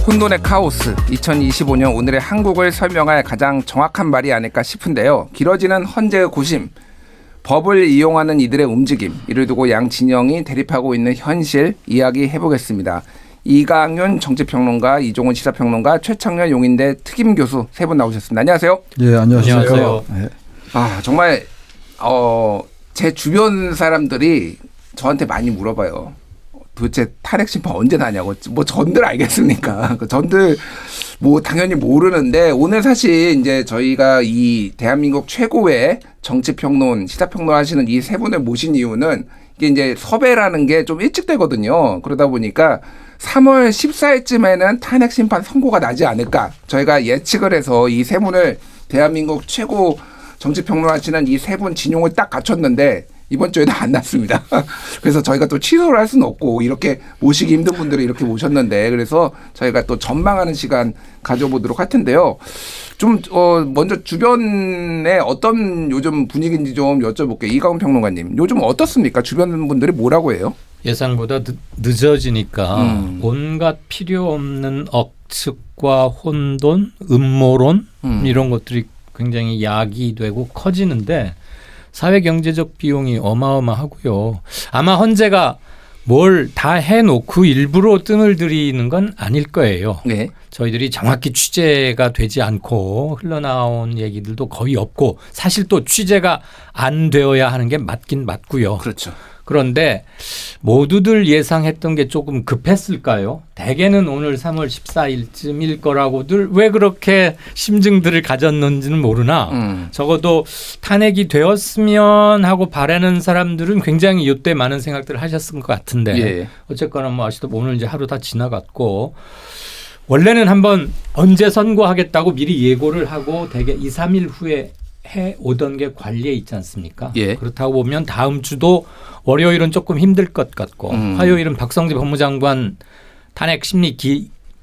혼돈의 카오스, 2025년 오늘의 한국을 설명할 가장 정확한 말이 아닐까 싶은데요. 길어지는 헌재의 고심, 법을 이용하는 이들의 움직임, 이를 두고 양 진영이 대립하고 있는 현실 이야기해보겠습니다. 이강윤 정치평론가, 이종훈 시사평론가, 최창렬 용인대 특임교수 세 분 나오셨습니다. 안녕하세요. 네, 안녕하세요. 네. 정말 제 주변 사람들이 저한테 많이 물어봐요. 도대체 탄핵 심판 언제 나냐고. 뭐 전들 알겠습니까? 전들 뭐 당연히 모르는데, 오늘 사실 이제 저희가 이 대한민국 최고의 정치평론, 시사평론 하시는 이 세 분을 모신 이유는 이게 이제 섭외라는 게 좀 일찍 되거든요. 그러다 보니까 3월 14일쯤에는 탄핵 심판 선고가 나지 않을까. 저희가 예측을 해서 이 세 분을 대한민국 최고 정치평론 하시는 이 세 분 진용을 딱 갖췄는데, 이번 주에는 안 났습니다. 그래서 저희가 또 취소를 할 수는 없고, 이렇게 모시기 힘든 분들을 이렇게 모셨는데, 그래서 저희가 또 전망하는 시간 가져보도록 할 텐데요. 좀 먼저 주변에 어떤 요즘 분위기인지 좀 여쭤볼게요. 이강훈 평론가님, 요즘 어떻습니까? 주변 분들이 뭐라고 해요? 예상보다 늦어지니까 온갖 필요 없는 억측과 혼돈, 음모론 이런 것들이 굉장히 야기되고 커지는데, 사회경제적 비용이 어마어마하고요. 아마 헌재가 뭘 다 해놓고 일부러 뜸을 들이는 건 아닐 거예요. 네. 저희들이 정확히 취재가 되지 않고 흘러나온 얘기들도 거의 없고, 사실 또 취재가 안 되어야 하는 게 맞긴 맞고요. 그렇죠. 그런데 모두들 예상했던 게 조금 급했을까요? 대개는 오늘 3월 14일쯤일 거라고들 왜 그렇게 심증들을 가졌는지는 모르나 적어도 탄핵이 되었으면 하고 바라는 사람들은 굉장히 이때 많은 생각들을 하셨을 것 같은데, 예. 어쨌거나 뭐 아시다시피 오늘 이제 하루 다 지나갔고, 원래는 한번 언제 선고하겠다고 미리 예고를 하고 대개 2, 3일 후에 해 오던 게 관리에 있지 않습니까? 예. 그렇다고 보면 다음 주도 월요일은 조금 힘들 것 같고, 화요일은 박성재 법무장관 탄핵 심리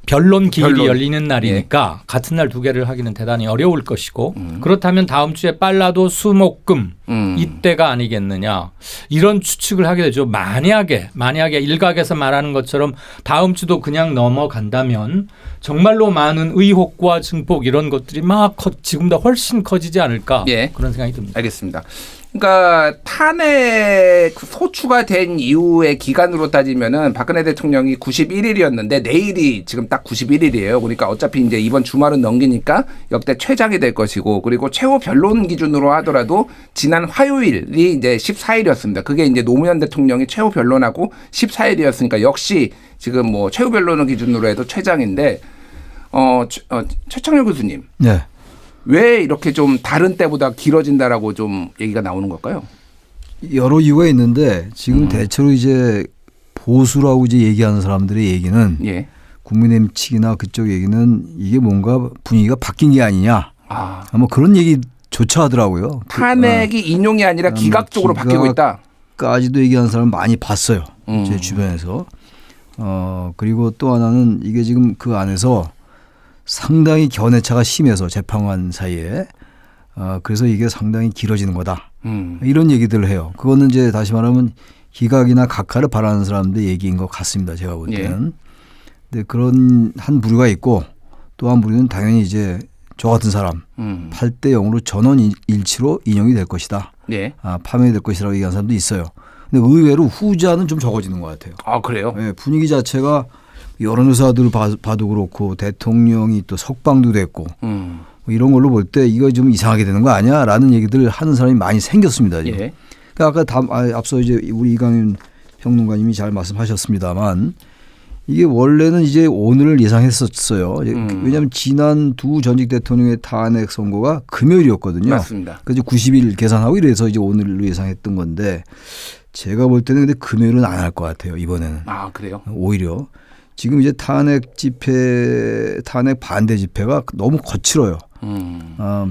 변론 기일이 열리는 날이니까, 예. 같은 날 두 개를 하기는 대단히 어려울 것이고, 그렇다면 다음 주에 빨라도 수목금 이때가 아니겠느냐, 이런 추측을 하게 되죠. 만약에 일각에서 말하는 것처럼 다음 주도 그냥 넘어간다면 정말로 많은 의혹과 증폭 이런 것들이 막 지금보다 훨씬 커지지 않을까, 예. 그런 생각이 듭니다. 알겠습니다. 그러니까 탄핵 소추가 된 이후의 기간으로 따지면은 박근혜 대통령이 91일이었는데 내일이 지금 딱 91일이에요. 그러니까 어차피 이제 이번 주말은 넘기니까 역대 최장이 될 것이고, 그리고 최후 변론 기준으로 하더라도 지난 화요일이 이제 14일이었습니다. 그게 이제 노무현 대통령이 최후 변론하고 14일이었으니까 역시 지금 뭐 최후 변론을 기준으로 해도 최장인데, 최창렬 교수님. 네. 왜 이렇게 좀 다른 때보다 길어진다라고 좀 얘기가 나오는 걸까요? 여러 이유가 있는데, 지금 대체로 이제 보수라고 이제 얘기하는 사람들의 얘기는, 예. 국민의힘 측이나 그쪽 얘기는 이게 뭔가 분위기가 바뀐 게 아니냐. 뭐 그런 얘기조차 하더라고요. 탄핵이 인용이 아니라 기각적으로 바뀌고 있다. 까지도 얘기하는 사람 많이 봤어요. 제 주변에서. 그리고 또 하나는 이게 지금 그 안에서 상당히 견해차가 심해서 재판관 사이에, 그래서 이게 상당히 길어지는 거다. 이런 얘기들을 해요. 그거는 이제 다시 말하면 기각이나 각하를 바라는 사람들의 얘기인 것 같습니다. 제가 볼 때는. 예. 근데 그런 한 부류가 있고, 또 한 부류는 당연히 이제 저 같은 사람 8대 0으로 전원 일치로 인용이 될 것이다. 예. 파면이 될 것이라고 얘기하는 사람도 있어요. 근데 의외로 후자는 좀 적어지는 것 같아요. 아, 그래요? 네, 분위기 자체가 여론조사들 봐도 그렇고, 대통령이 또 석방도 됐고, 뭐 이런 걸로 볼 때 이거 좀 이상하게 되는 거 아니야? 라는 얘기들을 하는 사람이 많이 생겼습니다. 지금. 예. 그러니까 아까 앞서 이제 우리 이강윤 평론가님이 잘 말씀하셨습니다만, 이게 원래는 이제 오늘을 예상했었어요. 왜냐하면 지난 두 전직 대통령의 탄핵 선고가 금요일이었거든요. 맞습니다. 그래서 90일 계산하고 이래서 이제 오늘로 예상했던 건데, 제가 볼 때는 근데 금요일은 안 할 것 같아요, 이번에는. 아, 그래요? 오히려. 지금 이제 탄핵 반대 집회가 너무 거칠어요.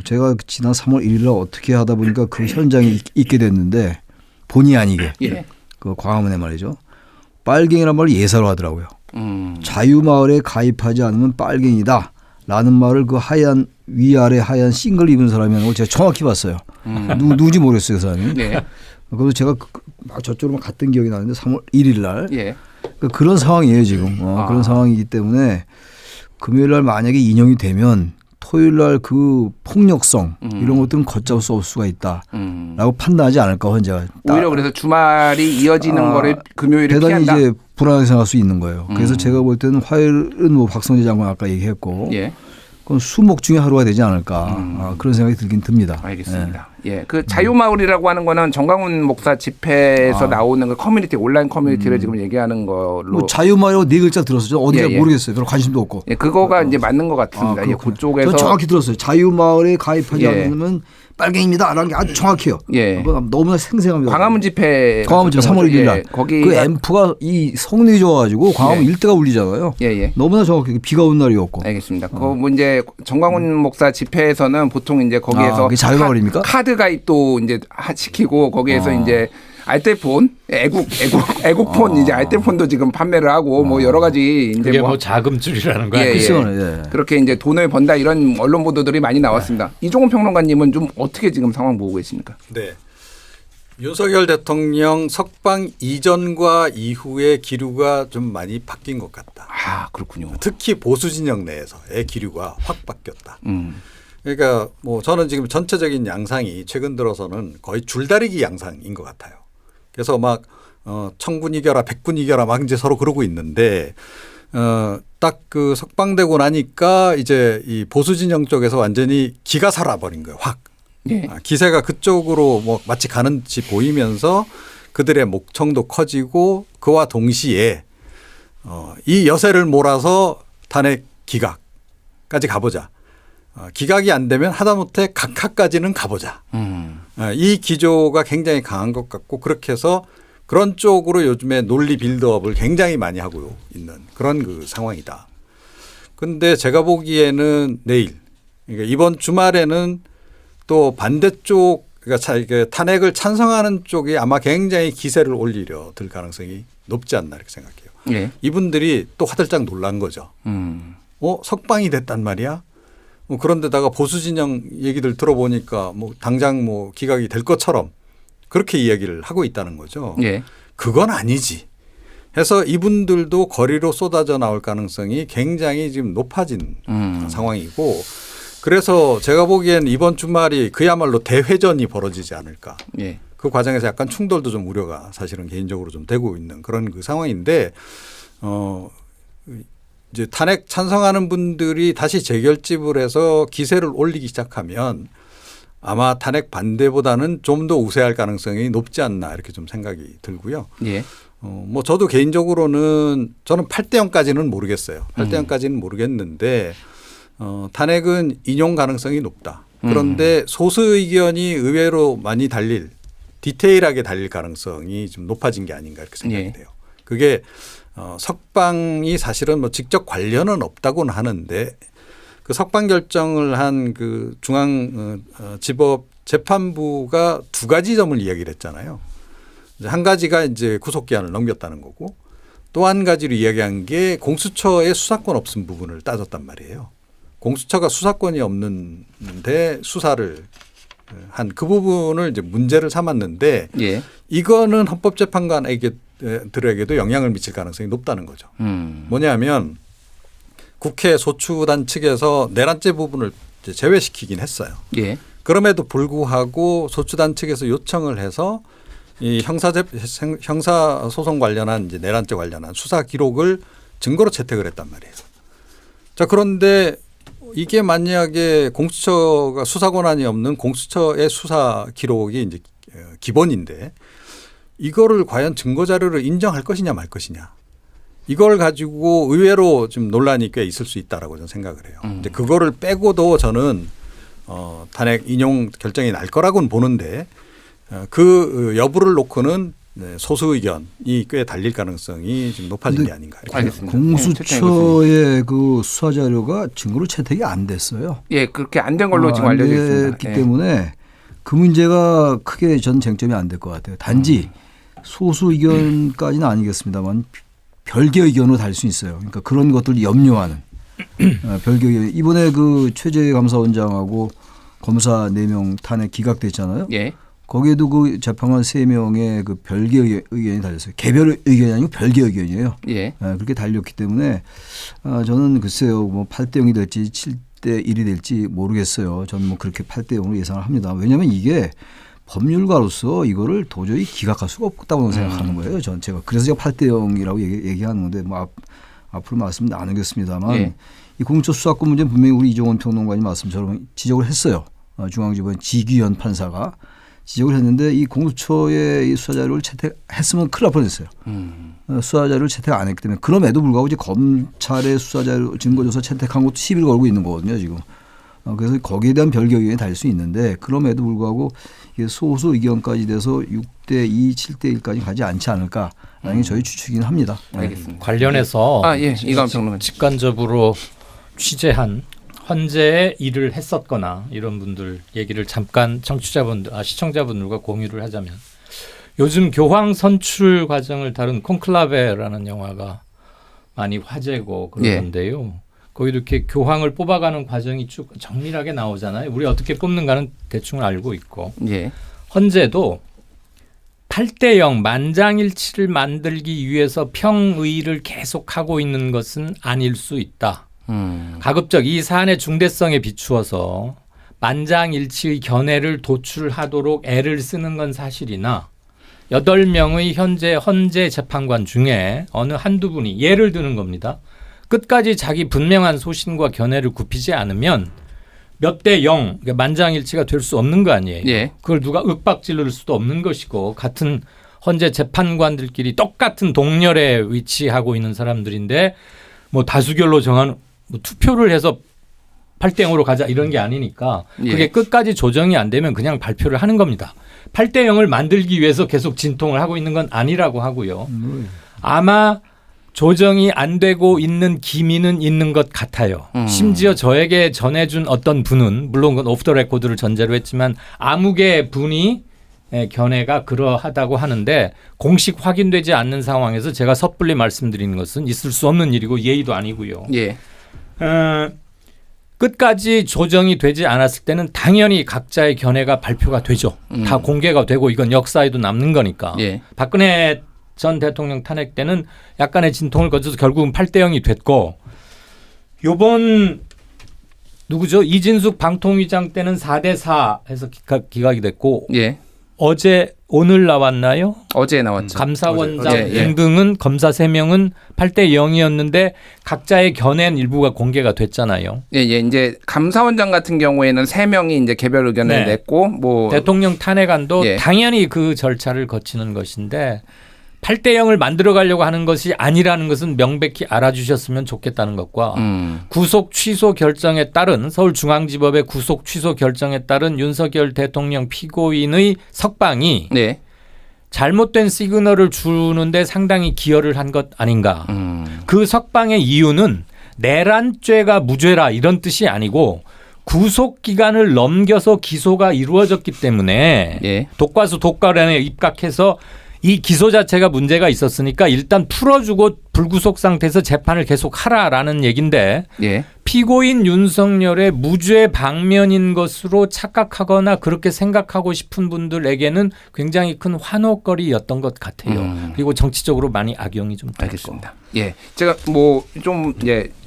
제가 지난 3월 1일 날 어떻게 하다 보니까 그 현장에 있게 됐는데, 본의 아니게. 예. 그 광화문에 말이죠. 빨갱이란 말을 예사로 하더라고요. 자유마을에 가입하지 않으면 빨갱이다 라는 말을 그 하얀 위아래 하얀 싱글 입은 사람이 하는 걸 제가 정확히 봤어요. 누군지 모르겠어요, 그 사람이. 네. 그래서 제가 저쪽으로 갔던 기억이 나는데 3월 1일 날. 예. 그런 상황이에요 지금. 그런 상황이기 때문에 금요일 날 만약에 인용이 되면 토요일 날 그 폭력성 이런 것들은 걷잡을 수 없을 수가 있다라고 판단하지 않을까 헌재가. 오히려 그래서 주말이 이어지는 거를 금요일에 대단히 피한다. 이제 불안하게 생각할 수 있는 거예요. 그래서 제가 볼 때는 화요일은 뭐 박성재 장관 아까 얘기했고 예. 그건 수목 중에 하루가 되지 않을까 그런 생각이 들긴 듭니다. 알겠습니다. 예, 그 자유마을이라고 하는 거는 정광훈 목사 집회에서 나오는 그 커뮤니티 온라인 커뮤니티를 지금 얘기하는 걸로. 뭐 자유마을이라고 네 글자 들었어요. 어디가 예, 예. 모르겠어요. 별로 관심도 없고. 예, 그거가 이제 맞는 것 같습니다. 예, 그렇군요. 그쪽에서 저 정확히 들었어요. 자유마을에 가입하지 예. 않으면 빨갱입니다라는 게 아주 정확해요. 예. 그거 너무나 생생합니다. 광화문 집회. 광화문 집회 3월 1일 날. 예, 거기 그 앰프가 이 성능이 좋아가지고 광화문 예. 일대가 울리잖아요. 예, 예. 너무나 정확해. 비가 온 날이었고. 알겠습니다. 그 뭐 이제 정광훈 목사 집회에서는 보통 이제 거기에서 그게 자유마을입니까? 카드 가입도 이제 시키고 거기에서 이제 알뜰폰, 애국폰 이제 알뜰폰도 지금 판매를 하고 뭐 여러 가지 이제 그게 뭐 자금줄이라는 거야. 예, 글쎄요. 예. 예. 그렇게 이제 돈을 번다 이런 언론 보도들이 많이 나왔습니다. 이종훈 평론가님은 좀 어떻게 지금 상황 보고 계십니까? 네. 윤석열 대통령 석방 이전과 이후의 기류가 좀 많이 바뀐 것 같다. 아, 그렇군요. 특히 보수 진영 내에서의 기류가 확 바뀌었다. 그러니까 뭐 저는 지금 전체적인 양상이 최근 들어서는 거의 줄다리기 양상인 것 같아요. 그래서 막 청군 이겨라, 백군 이겨라 막 이제 서로 그러고 있는데 딱 그 석방되고 나니까 이제 이 보수 진영 쪽에서 완전히 기가 살아버린 거예요. 확. 예. 기세가 그쪽으로 뭐 마치 가는 듯이 보이면서 그들의 목청도 커지고 그와 동시에 이 여세를 몰아서 탄핵 기각까지 가보자. 기각이 안 되면 하다못해 각하까지는 가보자. 이 기조가 굉장히 강한 것 같고 그렇게 해서 그런 쪽으로 요즘에 논리 빌드업을 굉장히 많이 하고 있는 그런 그 상황이다. 그런데 제가 보기에는 내일 그러니까 이번 주말에는 또 반대쪽 그러니까 탄핵을 찬성하는 쪽이 아마 굉장히 기세를 올리려 들 가능성이 높지 않나 이렇게 생각해요. 예. 이분들이 또 화들짝 놀란 거죠. 석방이 됐단 말이야. 그런데다가 보수 진영 얘기들 들어보니까 뭐 당장 뭐 기각이 될 것처럼 그렇게 이야기를 하고 있다는 거죠. 예. 그건 아니지. 해서 이분들도 거리로 쏟아져 나올 가능성이 굉장히 지금 높아진 상황이고 그래서 제가 보기엔 이번 주말이 그야말로 대회전이 벌어지지 않을까. 예. 그 과정에서 약간 충돌도 좀 우려가 사실은 개인적으로 좀 되고 있는 그런 그 상황인데 이제 탄핵 찬성하는 분들이 다시 재결집을 해서 기세를 올리기 시작하면 아마 탄핵 반대보다는 좀 더 우세할 가능성이 높지 않나 이렇게 좀 생각이 들고요. 예. 뭐 저도 개인적으로는 저는 8대 0까지는 모르겠어요. 8대 0까지는 모르겠는데 탄핵은 인용 가능성이 높다. 그런데 소수 의견이 의외로 많이 달릴 디테일하게 달릴 가능성이 좀 높아진 게 아닌가 이렇게 생각이 돼요. 그게 석방이 사실은 뭐 직접 관련은 없다고는 하는데 그 석방 결정을 한 그 중앙지법 재판부가 두 가지 점을 이야기를 했잖아요. 한 가지가 이제 구속기한을 넘겼다는 거고 또 한 가지로 이야기한 게 공수처의 수사권 없음 부분을 따졌단 말이에요. 공수처가 수사권이 없는데 수사를 한 그 부분을 이제 문제를 삼았는데 예. 이거는 헌법재판관에게도 영향을 미칠 가능성이 높다는 거죠. 뭐냐면 국회 소추단 측에서 내란죄 부분을 이제 제외시키긴 했어요. 예. 그럼에도 불구하고 소추단 측에서 요청을 해서 이 형사소송 관련한 이제 내란죄 관련한 수사 기록을 증거로 채택을 했단 말이에요. 자, 그런데 이게 만약에 공수처가 수사 권한이 없는 공수처의 수사 기록이 이제 기본인데 이거를 과연 증거 자료로 인정할 것이냐 말 것이냐. 이걸 가지고 의외로 좀 논란이 꽤 있을 수 있다라고 저는 생각을 해요. 이제 그거를 빼고도 저는 탄핵 인용 결정이 날 거라고는 보는데 그 여부를 놓고는 소수 의견이 꽤 달릴 가능성이 좀 높아진 게 아닌가. 알겠습니다. 공수처의 그 수사 자료가 증거로 채택이 안 됐어요. 예, 그렇게 안 된 걸로 지금 알려져 있습니다. 안 됐기 때문에 그 문제가 크게 전 쟁점이 안 될 것 같아요. 단지 소수 의견까지는 아니겠습니다만 별개 의견으로 달 수 있어요. 그러니까 그런 것들을 염려하는 별개 의견. 이번에 그 최재 감사원장하고 검사 4명 탄핵 기각됐잖아요. 예. 거기에도 그 재판관 3명의 그 별개 의견이 달렸어요. 개별 의견이 아니고 별개 의견이에요. 예. 그렇게 달렸기 때문에 저는 글쎄요, 뭐 8대 0이 될지 7대 1이 될지 모르겠어요. 저는 뭐 그렇게 8대 0으로 예상을 합니다. 왜냐하면 이게 법률가로서 이거를 도저히 기각할 수가 없다고 생각하는 거예요. 제가 그래서 제가 8대 0이라고 얘기하는 건데 뭐 앞으로 말씀 나누겠습니다만 예. 이 공수처 수사권 문제는 분명히 우리 이종원 평론가님 말씀처럼 지적을 했어요. 중앙지법 지기현 판사가 지적을 했는데 이 공수처의 이 수사 자료를 채택했으면 큰일 날 뻔했어요. 수사 자료를 채택 안 했기 때문에 그럼에도 불구하고 이제 검찰의 수사 자료 증거조사 채택한 것도 시비를 걸고 있는 거거든요 지금. 그래서 거기에 대한 별개 의견이 달릴 수 있는데 그럼에도 불구하고 이게 소수 의견까지 돼서 6대 2, 7대 1까지 가지 않지 않을까라는 게 저희 추측이긴 합니다. 알겠습니다. 관련해서 예. 이광 평론가. 직관적으로 취재한 헌재에 일을 했었거나 이런 분들 얘기를 잠깐 시청자분들과 공유를 하자면 요즘 교황 선출 과정을 다룬 콘클라베라는 영화가 많이 화제고 그러는데요. 거기도 이렇게 교황을 뽑아가는 과정이 쭉 정밀하게 나오잖아요. 우리 어떻게 뽑는가는 대충 알고 있고 예. 헌재도 8대 0 만장일치를 만들기 위해서 평의를 계속하고 있는 것은 아닐 수 있다. 가급적 이 사안의 중대성에 비추어서 만장일치의 견해를 도출하도록 애를 쓰는 건 사실이나 8명의 현재 헌재 재판관 중에 어느 한두 분이 예를 드는 겁니다. 끝까지 자기 분명한 소신과 견해를 굽히지 않으면 몇 대 0 그러니까 만장일치가 될 수 없는 거 아니에요. 예. 그걸 누가 윽박질를 수도 없는 것이고 같은 헌재 재판관들끼리 똑같은 동렬에 위치하고 있는 사람들인데 뭐 다수결로 정한 뭐 투표를 해서 8대 0으로 가자 이런 게 아니니까 그게 예. 끝까지 조정이 안 되면 그냥 발표를 하는 겁니다. 8대 0을 만들기 위해서 계속 진통을 하고 있는 건 아니라고 하고요. 아마 조정이 안 되고 있는 기미는 있는 것 같아요. 심지어 저에게 전해준 어떤 분은 물론 그건 오프 더 레코드를 전제로 했지만 아무개 분이 견해가 그러하다고 하는데 공식 확인되지 않는 상황에서 제가 섣불리 말씀드리는 것은 있을 수 없는 일이고 예의도 아니고요. 예. 끝까지 조정이 되지 않았을 때는 당연히 각자의 견해가 발표가 되죠. 다 공개가 되고 이건 역사에도 남는 거니까. 예. 박근혜 전 대통령 탄핵 때는 약간의 진통을 거쳐서 결국은 8대 0이 됐고 요번 누구죠? 이진숙 방통위장 때는 4대 4 해서 기각이 됐고 예. 오늘 나왔나요? 어제 나왔죠. 감사원장 어제. 예. 등등은 검사 3명은 8대 0이었는데 각자의 견해는 일부가 공개가 됐잖아요. 예, 이제 감사원장 같은 경우에는 3명이 이제 개별 의견을 냈고 뭐 대통령 탄핵안도 예. 당연히 그 절차를 거치는 것인데 8대 0을 만들어 가려고 하는 것이 아니라는 것은 명백히 알아주셨으면 좋겠다는 것과 구속 취소 결정에 따른 서울중앙지법의 구속 취소 결정에 따른 윤석열 대통령 피고인의 석방이 네. 잘못된 시그널을 주는데 상당히 기여를 한 것 아닌가. 그 석방의 이유는 내란죄가 무죄라 이런 뜻이 아니고 구속 기간을 넘겨서 기소가 이루어졌기 때문에 예. 독과수 독과련에 입각해서 이 기소 자체가 문제가 있었으니까 일단 풀어주고 불구속 상태에서 재판을 계속 하라라는 얘기인데 예. 피고인 윤석열의 무죄 방면인 것으로 착각하거나 그렇게 생각하고 싶은 분들에게는 굉장히 큰 환호거리였던 것 같아요. 그리고 정치적으로 많이 악용이 좀 됐고. 알겠습니다. 예. 제가 뭐 좀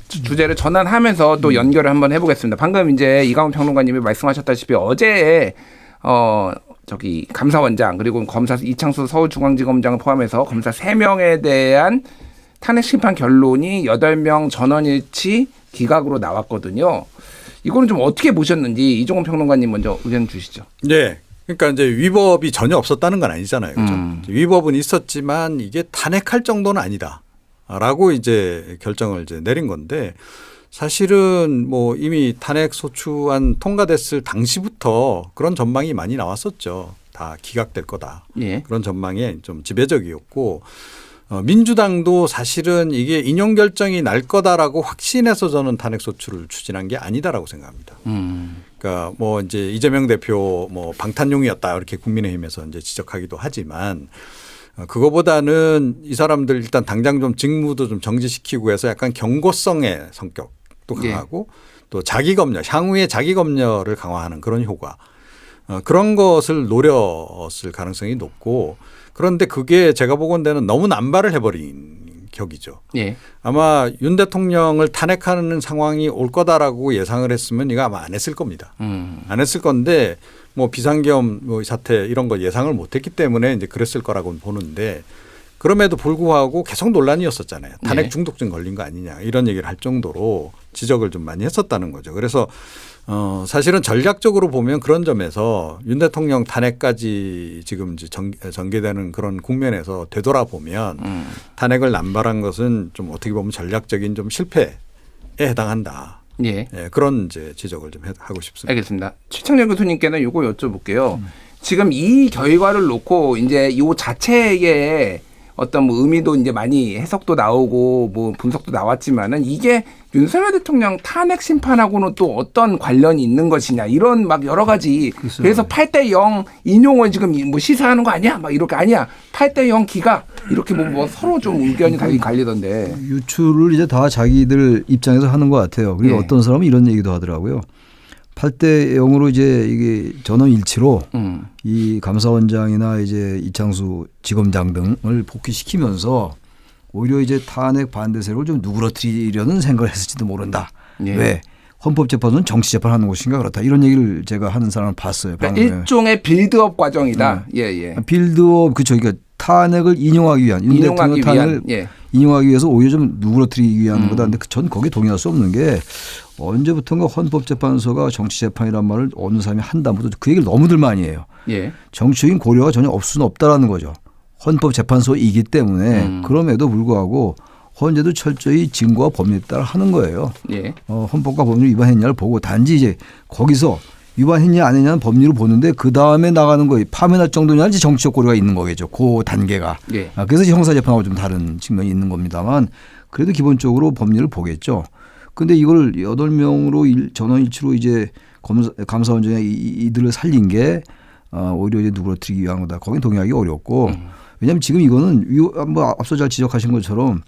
주제를 전환하면서 또 연결을 한번 해보겠습니다. 방금 이제 이광훈 평론가님이 말씀하셨다시피 어제 저기 감사원장 그리고 검사 이창수 서울중앙지검장을 포함해서 검사 3명에 대한 탄핵 심판 결론이 8명 전원일치 기각으로 나왔거든요. 이거는 좀 어떻게 보셨는지 이종훈 평론가님 먼저 의견 주시죠. 네. 그러니까 이제 위법이 전혀 없었다는 건 아니잖아요. 그렇죠? 위법은 있었지만 이게 탄핵할 정도는 아니다라고 이제 결정을 이제 내린 건데 사실은 뭐 이미 탄핵 소추안 통과됐을 당시부터 그런 전망이 많이 나왔었죠. 다 기각될 거다. 예. 그런 전망이 좀 지배적이었고 민주당도 사실은 이게 인용 결정이 날 거다라고 확신해서 저는 탄핵 소추를 추진한 게 아니다라고 생각합니다. 그러니까 뭐 이제 이재명 대표 뭐 방탄용이었다 이렇게 국민의힘에서 이제 지적하기도 하지만 그거보다는 이 사람들 일단 당장 좀 직무도 좀 정지시키고 해서 약간 경고성의 성격도 강하고 또 자기 검열, 향후의 자기 검열을 강화하는 그런 효과. 그런 것을 노렸을 가능성이 높고 그런데 그게 제가 보건대는 너무 남발을 해버린 격이죠. 예. 아마 윤 대통령을 탄핵하는 상황이 올 거다라고 예상을 했으면 이거 아마 안 했을 겁니다. 안 했을 건데 뭐 비상계엄 뭐 사태 이런 거 예상을 못했기 때문에 이제 그랬을 거라고 보는데 그럼에도 불구하고 계속 논란이었었잖아요. 탄핵 중독증 걸린 거 아니냐 이런 얘기를 할 정도로 지적을 좀 많이 했었다는 거죠. 그래서 사실은 전략적으로 보면 그런 점에서 윤 대통령 탄핵까지 지금 이제 전개되는 그런 국면에서 되돌아보면 탄핵을 남발한 것은 좀 어떻게 보면 전략적인 좀 실패에 해당한다. 예. 예, 그런 이제 지적을 좀 하고 싶습니다. 알겠습니다. 최창렬 교수님께는 요거 여쭤볼게요. 지금 이 결과를 놓고 이제 요 자체의 어떤 뭐 의미도 이제 많이 해석도 나오고 뭐 분석도 나왔지만은 이게 윤석열 대통령 탄핵 심판하고는 또 어떤 관련이 있는 것이냐 이런 막 여러 가지 글쎄요. 그래서 8대0 인용을 지금 뭐 시사하는 거 아니야? 막 이렇게 아니야. 8대0 기각 이렇게 뭐 서로 좀 의견이 다 갈리던데. 유추를 이제 다 자기들 입장에서 하는 것 같아요. 그리고 예. 어떤 사람은 이런 얘기도 하더라고요. 8대 0으로 이제 이게 전원 일치로 이 감사원장이나 이제 이창수 지검장 등을 복귀시키면서 오히려 이제 탄핵 반대 세력을 좀 누그러뜨리려는 생각을 했을지도 모른다. 예. 왜? 헌법재판소는 정치 재판하는 곳인가 그렇다. 이런 얘기를 제가 하는 사람을 봤어요. 그러니까 방금에. 일종의 빌드업 과정이다. 예, 예. 빌드업 그렇죠. 그러니까 탄핵을 인용하기 위한 윤 인용하기 대통령 탄핵을 위한 예. 인용하기 위해서 오히려 좀 누그러뜨리기 위한 거다. 근데 전 거기에 동의할 수 없는 게 언제부턴가 헌법재판소가 정치재판이란 말을 어느 사람이 한다부터 그 얘기를 너무들 많이 해요. 예. 정치적인 고려가 전혀 없을 수는 없다라는 거죠. 헌법재판소이기 때문에 그럼에도 불구하고 헌재도 철저히 증거와 법률에 따라 하는 거예요. 예. 헌법과 법률 위반했냐를 보고 단지 이제 거기서 위반했냐 안 했냐는 법률을 보는데 그 다음에 나가는 거예요. 파면할 정도냐 이제 정치적 고려가 있는 거겠죠. 그 단계가. 예. 그래서 형사재판하고 좀 다른 측면이 있는 겁니다만 그래도 기본적으로 법률을 보겠죠. 근데 이걸 8명으로 전원일치로 이제 감사원장이 이들을 살린 게 오히려 이제 누그러뜨리기 위한 거다. 거긴 동의하기 어렵고 왜냐하면 지금 이거는 뭐 앞서 잘 지적하신 것처럼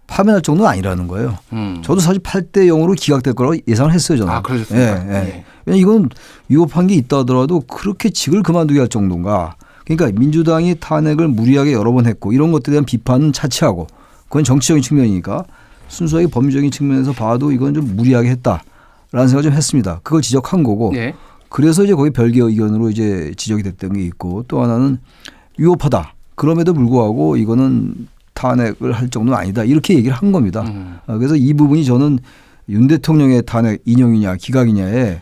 파면할 정도는 아니라는 거예요. 저도 사실 8대 0으로 기각될 거라고 예상을 했어요. 저는. 아, 그러셨습니까? 예, 예. 예. 왜냐하면 이건 위법한 게 있다 하더라도 그렇게 직을 그만두게 할 정도인가. 그러니까 민주당이 탄핵을 무리하게 여러 번 했고 이런 것들에 대한 비판은 차치하고 그건 정치적인 측면이니까 순수하게 법률적인 측면에서 봐도 이건 좀 무리하게 했다라는 생각을 좀 했습니다. 그걸 지적한 거고. 예. 그래서 이제 거기 별개 의견으로 이제 지적이 됐던 게 있고 또 하나는 위법하다. 그럼에도 불구하고 이거는 탄핵을 할 정도는 아니다. 이렇게 얘기를 한 겁니다. 그래서 이 부분이 저는 윤 대통령의 탄핵 인용이냐 기각이냐에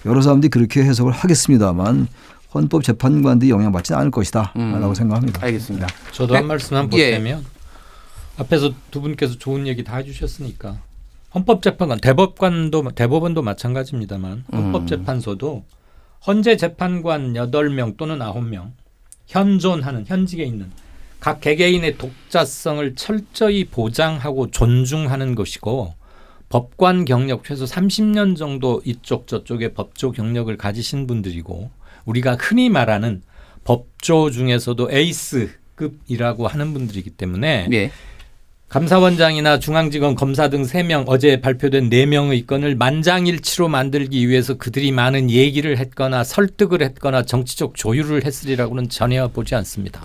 여러 사람들이 그렇게 해석을 하겠습니다만 헌법재판관들이 영향받지는 않을 것이다 라고 생각합니다. 알겠습니다. 저도 네. 한 말씀만 예. 보태면 앞에서 두 분께서 좋은 얘기 다 해주셨으니까 헌법재판관 대법원도 마찬가지입니다만 헌법재판소도 헌재 재판관 8명 또는 9명 현존하는 현직에 있는 각 개개인의 독자성을 철저히 보장하고 존중하는 것이고 법관 경력 최소 30년 정도 이쪽 저쪽의 법조 경력을 가지신 분들이고 우리가 흔히 말하는 법조 중에서도 에이스급이라고 하는 분들이기 때문에 예. 감사원장이나 중앙지검 검사 등 3명 어제 발표된 4명의 건을 만장일치로 만들기 위해서 그들이 많은 얘기를 했거나 설득을 했거나 정치적 조율을 했으리라고는 전혀 보지 않습니다.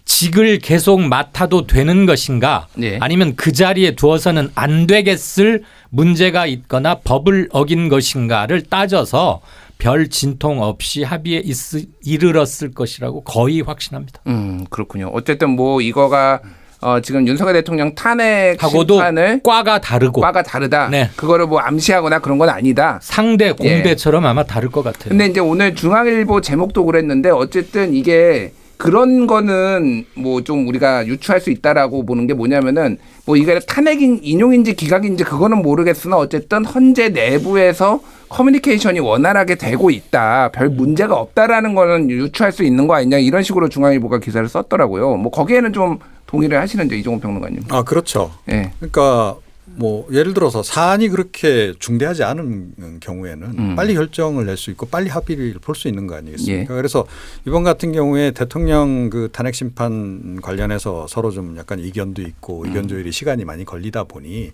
직을 계속 맡아도 되는 것인가 예. 아니면 그 자리에 두어서는 안 되겠을 문제가 있거나 법을 어긴 것인가를 따져서 별 진통 없이 합의에 이르렀을 것이라고 거의 확신합니다. 그렇군요. 어쨌든 뭐 이거가 지금 윤석열 대통령 탄핵 하고도 심판을 과가 다르고 과가 다르다. 네. 그거를 뭐 암시하거나 그런 건 아니다. 상대 공대처럼 아마 다를 것 같아요. 근데 이제 오늘 중앙일보 제목도 그랬는데 어쨌든 이게 그런 거는 뭐 좀 우리가 유추할 수 있다라고 보는 게 뭐냐면은 뭐 이게 탄핵 인용인지 기각인지 그거는 모르겠으나 어쨌든 헌재 내부에서 커뮤니케이션이 원활하게 되고 있다. 별 문제가 없다라는 거는 유추할 수 있는 거 아니냐 이런 식으로 중앙일보가 기사를 썼더라고요. 뭐 거기에는 좀 동의를 하시는지 이종훈 평론가님. 아 그렇죠. 예. 그러니까 뭐 예를 들어서 사안이 그렇게 중대하지 않은 경우에는 빨리 결정을 낼 수 있고 빨리 합의를 볼 수 있는 거 아니겠습니까? 예. 그래서 이번 같은 경우에 대통령 그 탄핵 심판 관련해서 서로 좀 약간 이견도 있고 의견 조율이 시간이 많이 걸리다 보니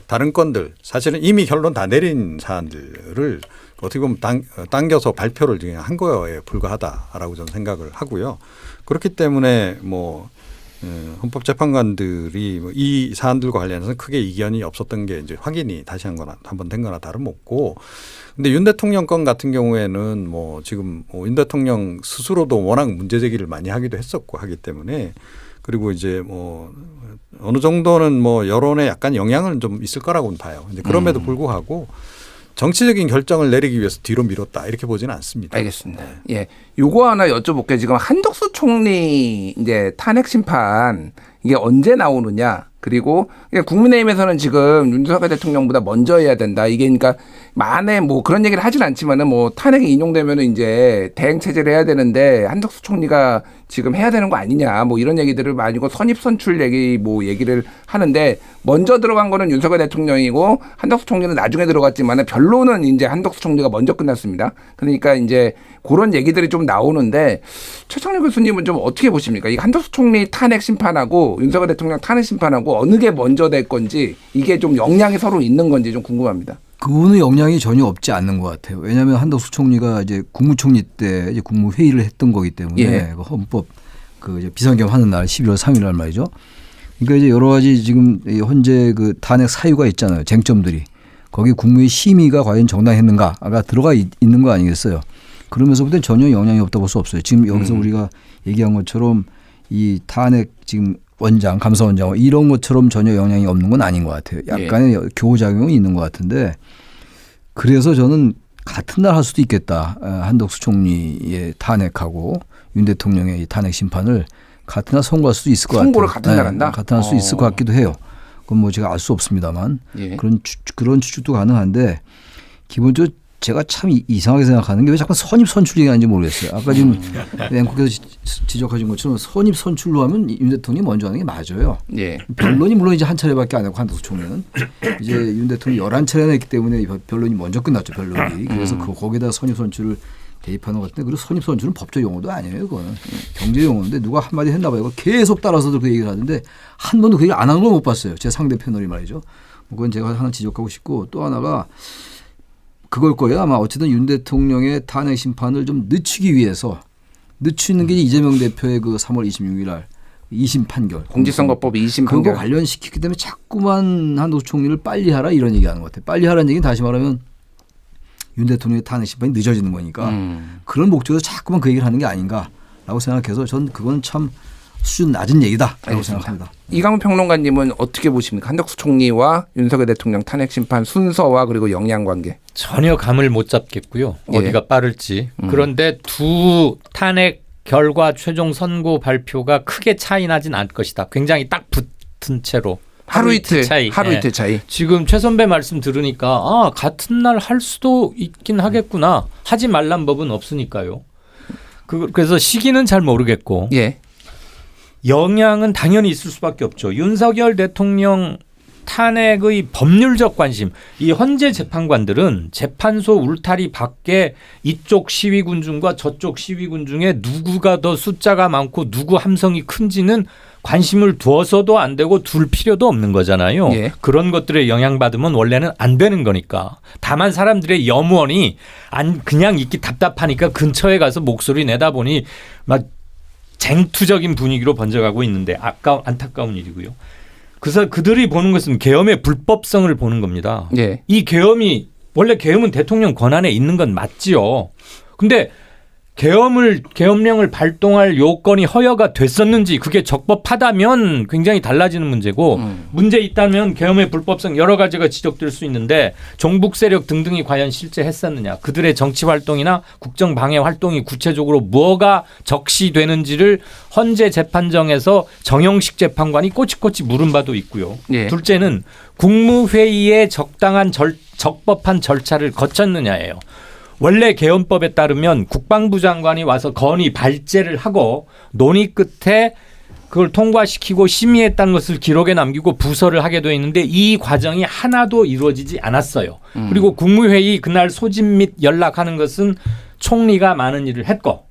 다른 건들 사실은 이미 결론 다 내린 사안들을 어떻게 보면 당겨서 발표를 그냥 한 거에 불과하다라고 저는 생각을 하고요. 그렇기 때문에 뭐 헌법재판관들이 이 사안들과 관련해서 크게 이견이 없었던 게 이제 확인이 다시 한번 된 거나 다름없고, 근데 윤 대통령 건 같은 경우에는 뭐 지금 윤 대통령 스스로도 워낙 문제 제기를 많이 하기도 했었고 하기 때문에, 그리고 이제 뭐 어느 정도는 뭐 여론에 약간 영향은 좀 있을 거라고는 봐요. 근데 그럼에도 불구하고 정치적인 결정을 내리기 위해서 뒤로 미뤘다 이렇게 보지는 않습니다. 알겠습니다. 예, 요거 하나 여쭤볼게요. 지금 한덕수 총리 이제 탄핵 심판 이게 언제 나오느냐? 그리고 국민의힘에서는 지금 윤석열 대통령보다 먼저 해야 된다. 이게 그러니까 만에 뭐 그런 얘기를 하진 않지만은 뭐 탄핵이 인용되면은 이제 대행 체제를 해야 되는데 한덕수 총리가 지금 해야 되는 거 아니냐. 뭐 이런 얘기들을 많이 고 선입 선출 얘기를 하는데, 먼저 들어간 거는 윤석열 대통령이고 한덕수 총리는 나중에 들어갔지만은 변론은 이제 한덕수 총리가 먼저 끝났습니다. 그러니까 이제 그런 얘기들이 좀 나오는데, 최창렬 교수님은 좀 어떻게 보십니까? 이 한덕수 총리 탄핵 심판하고 윤석열 대통령 탄핵 심판하고 어느 게 먼저 될 건지, 이게 좀 영향이 서로 있는 건지 좀 궁금합니다. 그거는 영향이 전혀 없지 않는 것 같아요. 왜냐하면 한덕수 총리가 이제 국무총리 때 이제 국무회의를 했던 거기 때문에 예. 그 헌법 그 이제 비상경 하는 날 11월 3일 날 말이죠. 그러니까 이제 여러 가지 지금 현재 그 탄핵 사유가 있잖아요. 쟁점들이. 거기 국무회의 심의가 과연 정당했는가가 들어가 있는 거 아니겠어요. 그러면서부터 전혀 영향이 없다고 볼 수 없어요. 지금 여기서 우리가 얘기한 것처럼 이 탄핵 지금 원장, 감사원장 이런 것처럼 전혀 영향이 없는 건 아닌 것 같아요. 약간의 교호작용이 있는 것 같은데, 그래서 저는 같은 날 할 수도 있겠다. 한덕수 총리의 탄핵하고 윤 대통령의 이 탄핵 심판을 같은 날 선고할 수도 있을 것 같아요. 선고를 같은 날 한다? 같은 날 할 수 있을 것 같기도 해요. 그건 뭐 제가 알 수 없습니다만 예. 그런 추측도 가능한데, 기본적으로 제가 참 이상하게 생각하는 게 왜 자꾸 선입 선출 얘기하는지 모르겠어요. 아까 지금 앵커께서 지적하신 것처럼 선입 선출로 하면 윤 대통령이 먼저 하는 게 맞아요. 예. 변론이 물론 이제 한 차례밖에 안 하고 한덕수 총리는 이제 윤 대통령이 11차례나 했기 때문에 변론이 먼저 끝났죠. 변론이. 그래서 거기다 선입 선출을 대입하는 것 같은데, 그리고 선입 선출은 법적 용어도 아니에요. 그거는 경제 용어인데 누가 한마디 했나 봐요. 계속 따라서도 그 얘기를 하는데 한 번도 그 얘기를 안 하는 걸 못 봤어요. 제 상대 패널이 말이죠. 그건 제가 하나 지적하고 싶고, 또 하나가 그걸 거예요. 아마 어쨌든 윤 대통령의 탄핵 심판을 좀 늦추기 위해서, 늦추는 게 이재명 대표의 그 3월 26일 날 2심 판결. 공직선거법 2심 그거 판결. 관련시키기 때문에 자꾸만 한덕수 총리를 빨리 하라 이런 얘기하는 것 같아요. 빨리 하라는 얘기는 다시 말하면 윤 대통령의 탄핵 심판이 늦어지는 거니까 그런 목적으로 자꾸만 그 얘기를 하는 게 아닌가라고 생각해서 전 그건 참 수준 낮은 얘기다라고 알겠습니다. 생각합니다. 이강훈 평론가님은 어떻게 보십니까? 한덕수 총리와 윤석열 대통령 탄핵 심판 순서와 그리고 영향 관계. 전혀 감을 못 잡겠고요. 예. 어디가 빠를지. 그런데 두 탄핵 결과 최종 선고 발표가 크게 차이 나진 않을 것이다. 굉장히 딱 붙은 채로. 하루 이틀 차이. 하루 예. 이틀 차이. 지금 최 선배 말씀 들으니까 같은 날 할 수도 있긴 하겠구나. 하지 말란 법은 없으니까요. 그래서 시기는 잘 모르겠고. 예. 영향은 당연히 있을 수밖에 없죠. 윤석열 대통령 탄핵의 법률적 관심, 이 헌재 재판관들은 재판소 울타리 밖에 이쪽 시위군 중과 저쪽 시위군 중에 누구가 더 숫자가 많고 누구 함성이 큰지는 관심을 두어서도 안 되고 둘 필요도 없는 거잖아요. 예. 그런 것들에 영향받으면 원래는 안 되는 거니까. 다만 사람들의 염원이 그냥 있기 답답하니까 근처에 가서 목소리 내다 보니 막 쟁투적인 분위기로 번져가고 있는데 안타까운 일이고요. 그래서 그들이 보는 것은 계엄의 불법성을 보는 겁니다. 예. 이 계엄이 원래 계엄은 대통령 권한에 있는 건 맞지요. 근데 계엄령을 발동할 요건이 허여가 됐었는지 그게 적법하다면 굉장히 달라지는 문제고 문제 있다면 계엄의 불법성 여러 가지가 지적될 수 있는데 종북 세력 등등이 과연 실제 했었느냐, 그들의 정치 활동이나 국정 방해 활동이 구체적으로 뭐가 적시되는지를 헌재 재판정에서 정영식 재판관이 꼬치꼬치 물은 바도 있고요. 예. 둘째는 국무회의의 적당한 적법한 절차를 거쳤느냐예요. 원래 계엄법에 따르면 국방부 장관이 와서 건의 발제를 하고 논의 끝에 그걸 통과시키고 심의했다는 것을 기록에 남기고 부서를 하게 되어 있는데 이 과정이 하나도 이루어지지 않았어요. 그리고 국무회의 그날 소집 및 연락하는 것은 총리가 많은 일을 했고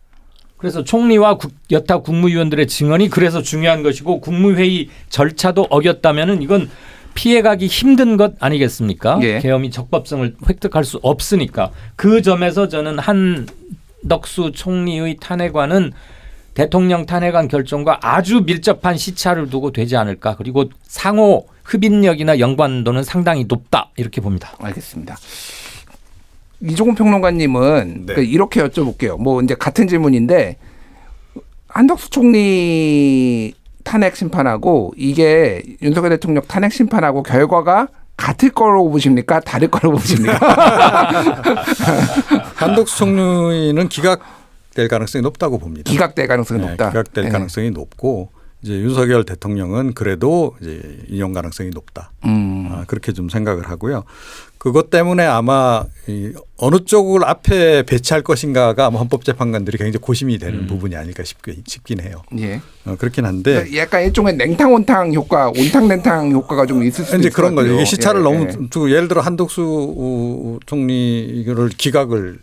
그래서 총리와 여타 국무위원들의 증언이 그래서 중요한 것이고 국무회의 절차도 어겼다면은 이건 피해가기 힘든 것 아니겠습니까? 예. 계엄이 적법성을 획득할 수 없으니까 그 점에서 저는 한덕수 총리의 탄핵안은 대통령 탄핵안 결정과 아주 밀접한 시차를 두고 되지 않을까. 그리고 상호 흡인력이나 연관도는 상당히 높다 이렇게 봅니다. 알겠습니다. 이종훈 평론가님은 네. 이렇게 여쭤볼게요. 뭐 이제 같은 질문인데 한덕수 총리 탄핵 심판하고 이게 윤석열 대통령 탄핵 심판하고 결과가 같을 거라고 보십니까? 다를 거라고 보십니까? 한덕수 총리는 기각될 가능성이 높다고 봅니다. 기각될 가능성이 네, 높다. 기각될 네. 가능성이 높고 이제 윤석열 대통령은 그래도 이제 인용 가능성이 높다. 그렇게 좀 생각을 하고요. 그것 때문에 아마 어느 쪽을 앞에 배치할 것인가가 아마 헌법재판관들이 굉장히 고심이 되는 부분이 아닐까 싶긴 해요. 예. 그렇긴 한데 약간 일종의 냉탕 온탕 효과, 온탕 냉탕 효과가 좀 있을 수도 이제 있을 그런 것 같아요. 거죠. 이게 시차를 예, 너무 예를 들어 한덕수 총리를 기각을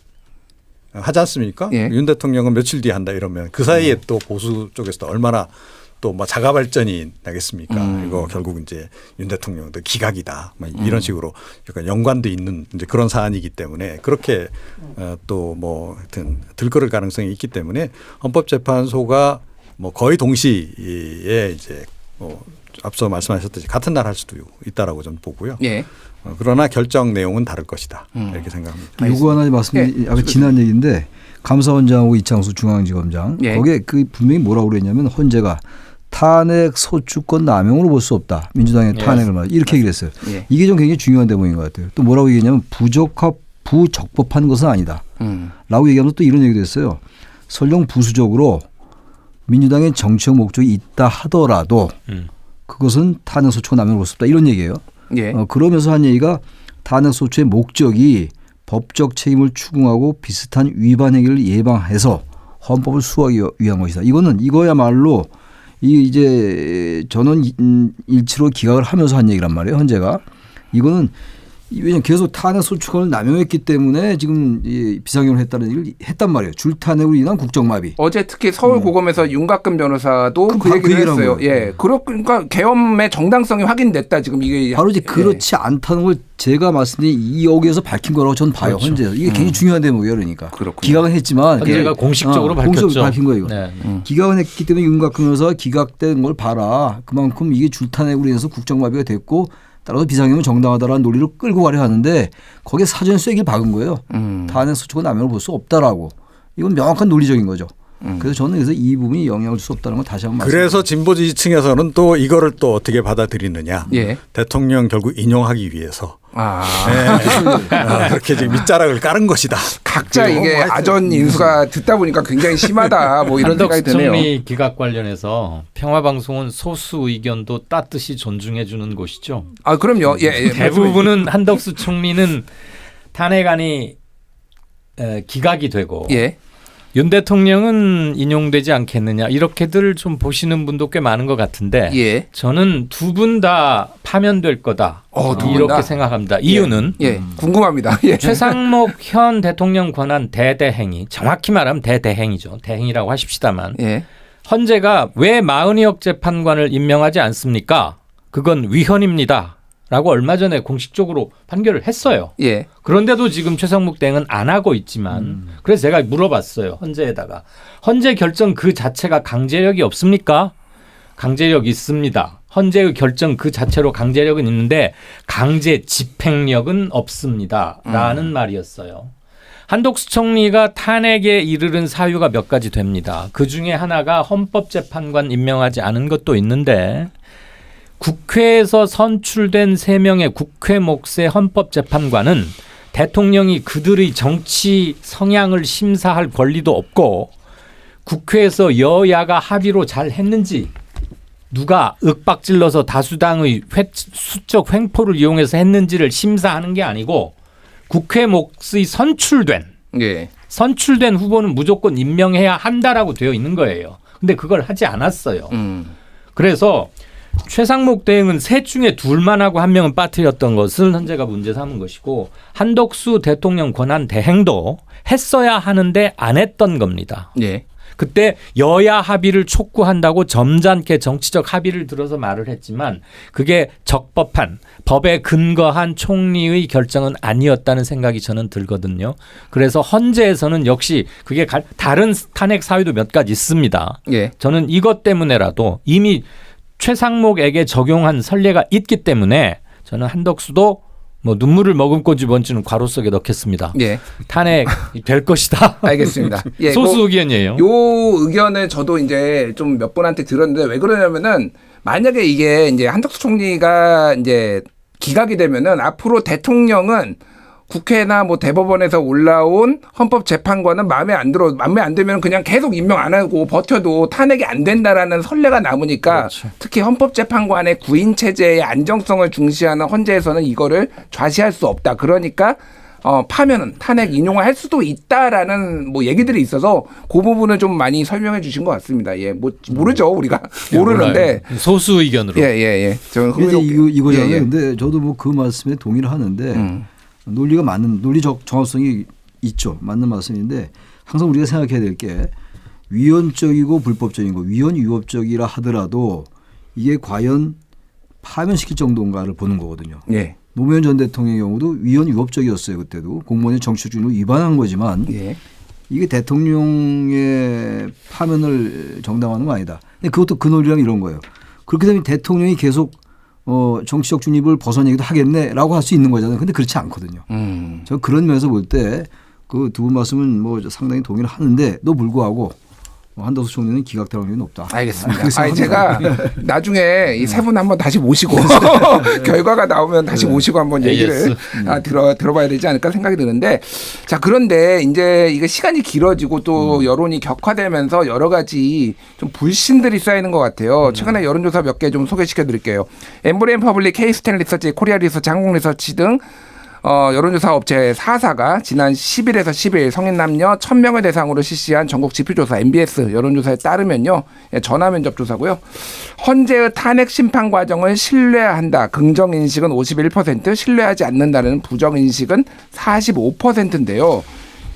하지 않습니까? 예. 윤 대통령은 며칠 뒤에 한다 이러면 그 사이에 또 보수 쪽에서 얼마나 또 뭐 자가 발전이 나겠습니까? 이거 결국 이제 윤 대통령도 기각이다. 막 이런 식으로 약간 연관도 있는 이제 그런 사안이기 때문에 그렇게 또 뭐 하여튼 들끓을 가능성이 있기 때문에 헌법재판소가 뭐 거의 동시에 이제 뭐 앞서 말씀하셨듯이 같은 날 할 수도 있다라고 저는 보고요. 예. 그러나 결정 내용은 다를 것이다. 이렇게 생각합니다. 요거 하나 말씀드리면 아까 지난 얘기인데 감사원장하고 이창수 중앙지검장 예. 거기에 그 분명히 뭐라고 그랬냐면 헌재가 탄핵 소추권 남용으로 볼 수 없다. 민주당의 탄핵을 말 이렇게 얘기를 했어요. 예. 이게 좀 굉장히 중요한 대목인 것 같아요. 또 뭐라고 얘기했냐면 부적법한 것은 아니다. 라고 얘기하면서 또 이런 얘기도 했어요. 설령 부수적으로 민주당의 정치적 목적이 있다 하더라도 그것은 탄핵 소추권 남용으로 볼 수 없다. 이런 얘기예요. 예. 그러면서 한 얘기가 탄핵 소추의 목적이 법적 책임을 추궁하고 비슷한 위반 행위를 예방해서 헌법을 수호하기 위한 것이다. 이거야말로 이제 전원 일치로 기각을 하면서 한 얘기란 말이에요. 헌재가 이거는 왜냐하면 계속 탄핵 소추권을 남용했기 때문에 지금 비상경을 했다는 얘기를 했단 말이에요. 줄탄핵으로 인한 국정마비. 어제 특히 서울고검에서 윤곽근 변호사도 그 그 얘기를 얘기를 한 했어요. 거예요. 예, 그러니까 계엄의 정당성이 확인됐다. 지금 이게 바로 이제 그렇지 않다는 걸 제가 말씀드린 이 여기에서 밝힌 거라고 저는 봐요. 그렇죠. 헌재에서 이게 굉장히 중요한 대목이에요. 그러니까 그렇군요. 기각은 했지만 헌재가 공식적으로 밝혔죠. 공식적으로 밝힌 거예요. 이거. 네. 기각은 했기 때문에 윤곽근 변호사가 기각된 걸 봐라. 그만큼 이게 줄탄핵으로 인해서 국정마비가 됐고 따라서 비상경은 정당하다라는 논리로 끌고 가려 하는데 거기에 사전 쐐기를 박은 거예요. 탄핵 소추권 남용을 볼 수 없다라고. 이건 명확한 논리적인 거죠. 그래서 저는 그래서 이 부분이 영향을 줄 수 없다는 걸 다시 한번 말씀드립니다. 그래서 진보 지지층에서는 또 이거를 또 어떻게 받아들이느냐. 예. 대통령 결국 인용하기 위해서 아. 그렇게 지금 밑자락을 깔은 것이다. 각자 그리고 이게 뭐 하여튼 아전 인수가 듣다 보니까 굉장히 심하다. 뭐 이런 생각이 한덕수 드네요. 총리 기각 관련해서 평화방송은 소수 의견도 따뜻이 존중해 주는 곳이죠. 아 그럼요. 예, 예. 대부분은 한덕수 총리는 탄핵안이 기각이 되고 예. 윤 대통령은 인용되지 않겠느냐 이렇게들 좀 보시는 분도 꽤 많은 것 같은데 예. 저는 두 분 다 파면될 거다 두분 이렇게 다? 생각합니다. 이유는 예. 궁금합니다. 예. 최상목 현 대통령 권한 대대행위 정확히 말하면 대대행위죠. 대행이라고 하십시다만 예. 헌재가 왜 마은희혁 재판관을 임명하지 않습니까? 그건 위헌입니다. 라고 얼마 전에 공식적으로 판결을 했어요. 예. 그런데도 지금 최상목 대행은 안 하고 있지만 그래서 제가 물어봤어요. 헌재에다가. 헌재 결정 그 자체가 강제력이 없습니까? 강제력 있습니다. 헌재의 결정 그 자체로 강제력은 있는데 강제 집행력은 없습니다. 라는 말이었어요. 한덕수 총리가 탄핵에 이르른 사유가 몇 가지 됩니다. 그중에 하나가 헌법재판관 임명하지 않은 것도 있는데 국회에서 선출된 3명의 국회 몫의 헌법재판관은 대통령이 그들의 정치 성향을 심사할 권리도 없고 국회에서 여야가 합의로 잘 했는지 누가 윽박질러서 다수당의 수적 횡포를 이용해서 했는지를 심사하는 게 아니고 국회 몫의 예. 선출된 후보는 무조건 임명해야 한다라고 되어 있는 거예요. 근데 그걸 하지 않았어요. 그래서 최상목 대행은 셋 중에 둘만 하고 한 명은 빠뜨렸던 것을 헌재가 문제 삼은 것이고 한덕수 대통령 권한 대행도 했어야 하는데 안 했던 겁니다. 예. 그때 여야 합의를 촉구한다고 점잖게 정치적 합의를 들어서 말을 했지만 그게 적법한 법에 근거한 총리의 결정은 아니었다는 생각이 저는 들거든요. 그래서 헌재에서는 역시 그게 다른 탄핵 사유도 몇 가지 있습니다. 예. 저는 이것 때문에라도 이미 최상목에게 적용한 선례가 있기 때문에 저는 한덕수도 뭐 눈물을 머금고 집어넣는 괄호 속에 넣겠습니다. 예. 탄핵 될 것이다. 알겠습니다. 예, 소수 의견이에요. 요 의견을 저도 이제 좀 몇 분한테 들었는데 왜 그러냐면은 만약에 이게 이제 한덕수 총리가 이제 기각이 되면은 앞으로 대통령은 국회나 뭐 대법원에서 올라온 헌법재판관은 마음에 안 들면 그냥 계속 임명 안 하고 버텨도 탄핵이 안 된다라는 선례가 남으니까 그렇죠. 특히 헌법재판관의 구인 체제의 안정성을 중시하는 헌재에서는 이거를 좌시할 수 없다. 그러니까 파면은 탄핵 인용을 할 수도 있다라는 뭐 얘기들이 있어서 그 부분을 좀 많이 설명해 주신 것 같습니다. 예, 뭐 모르죠 우리가 모르는데 몰라요. 소수 의견으로. 예. 저는 근데 이거잖아요. 예. 근데 저도 뭐 그 말씀에 동의를 하는데 논리가 맞는 논리적 정합성이 있죠. 맞는 말씀인데 항상 우리가 생각해야 될 게 위헌적이고 불법적인 거, 위헌 위법적이라 하더라도 이게 과연 파면시킬 정도인가를 보는 거거든요. 예. 노무현 전 대통령의 경우도 위헌 위법적이었어요. 그때도 공무원의 정치적 중립을 위반한 거지만 예. 이게 대통령의 파면을 정당화하는 건 아니다. 근데 그것도 그 논리랑 이런 거예요. 그렇게 되면 대통령이 계속 정치적 중립을 벗어내기도 하겠네라고 할 수 있는 거잖아요. 근데 그렇지 않거든요. 저 그런 면에서 볼 때 그 두 분 말씀은 뭐 상당히 동의를 하는데도 불구하고 한덕수 총리는 기각될 확률이 높다. 알겠습니다. 아니 제가 나중에 이 세 분 한번 다시 모시고 결과가 나오면 다시 모시고 한번 얘기를 들어봐야 되지 않을까 생각이 드는데 자 그런데 이제 이게 시간이 길어지고 또 여론이 격화되면서 여러 가지 좀 불신들이 쌓이는 것 같아요. 최근에 여론조사 몇 개 좀 소개시켜 드릴게요. 엠브레인 퍼블릭, K스탠 리서치, 코리아 리서치, 한국 리서치 등 여론조사 업체 4사가 지난 10일에서 10일 성인 남녀 1,000명을 대상으로 실시한 전국 지표조사 MBS 여론조사에 따르면요. 전화면접 조사고요. 헌재의 탄핵 심판 과정을 신뢰한다. 긍정인식은 51%, 신뢰하지 않는다는 부정인식은 45%인데요.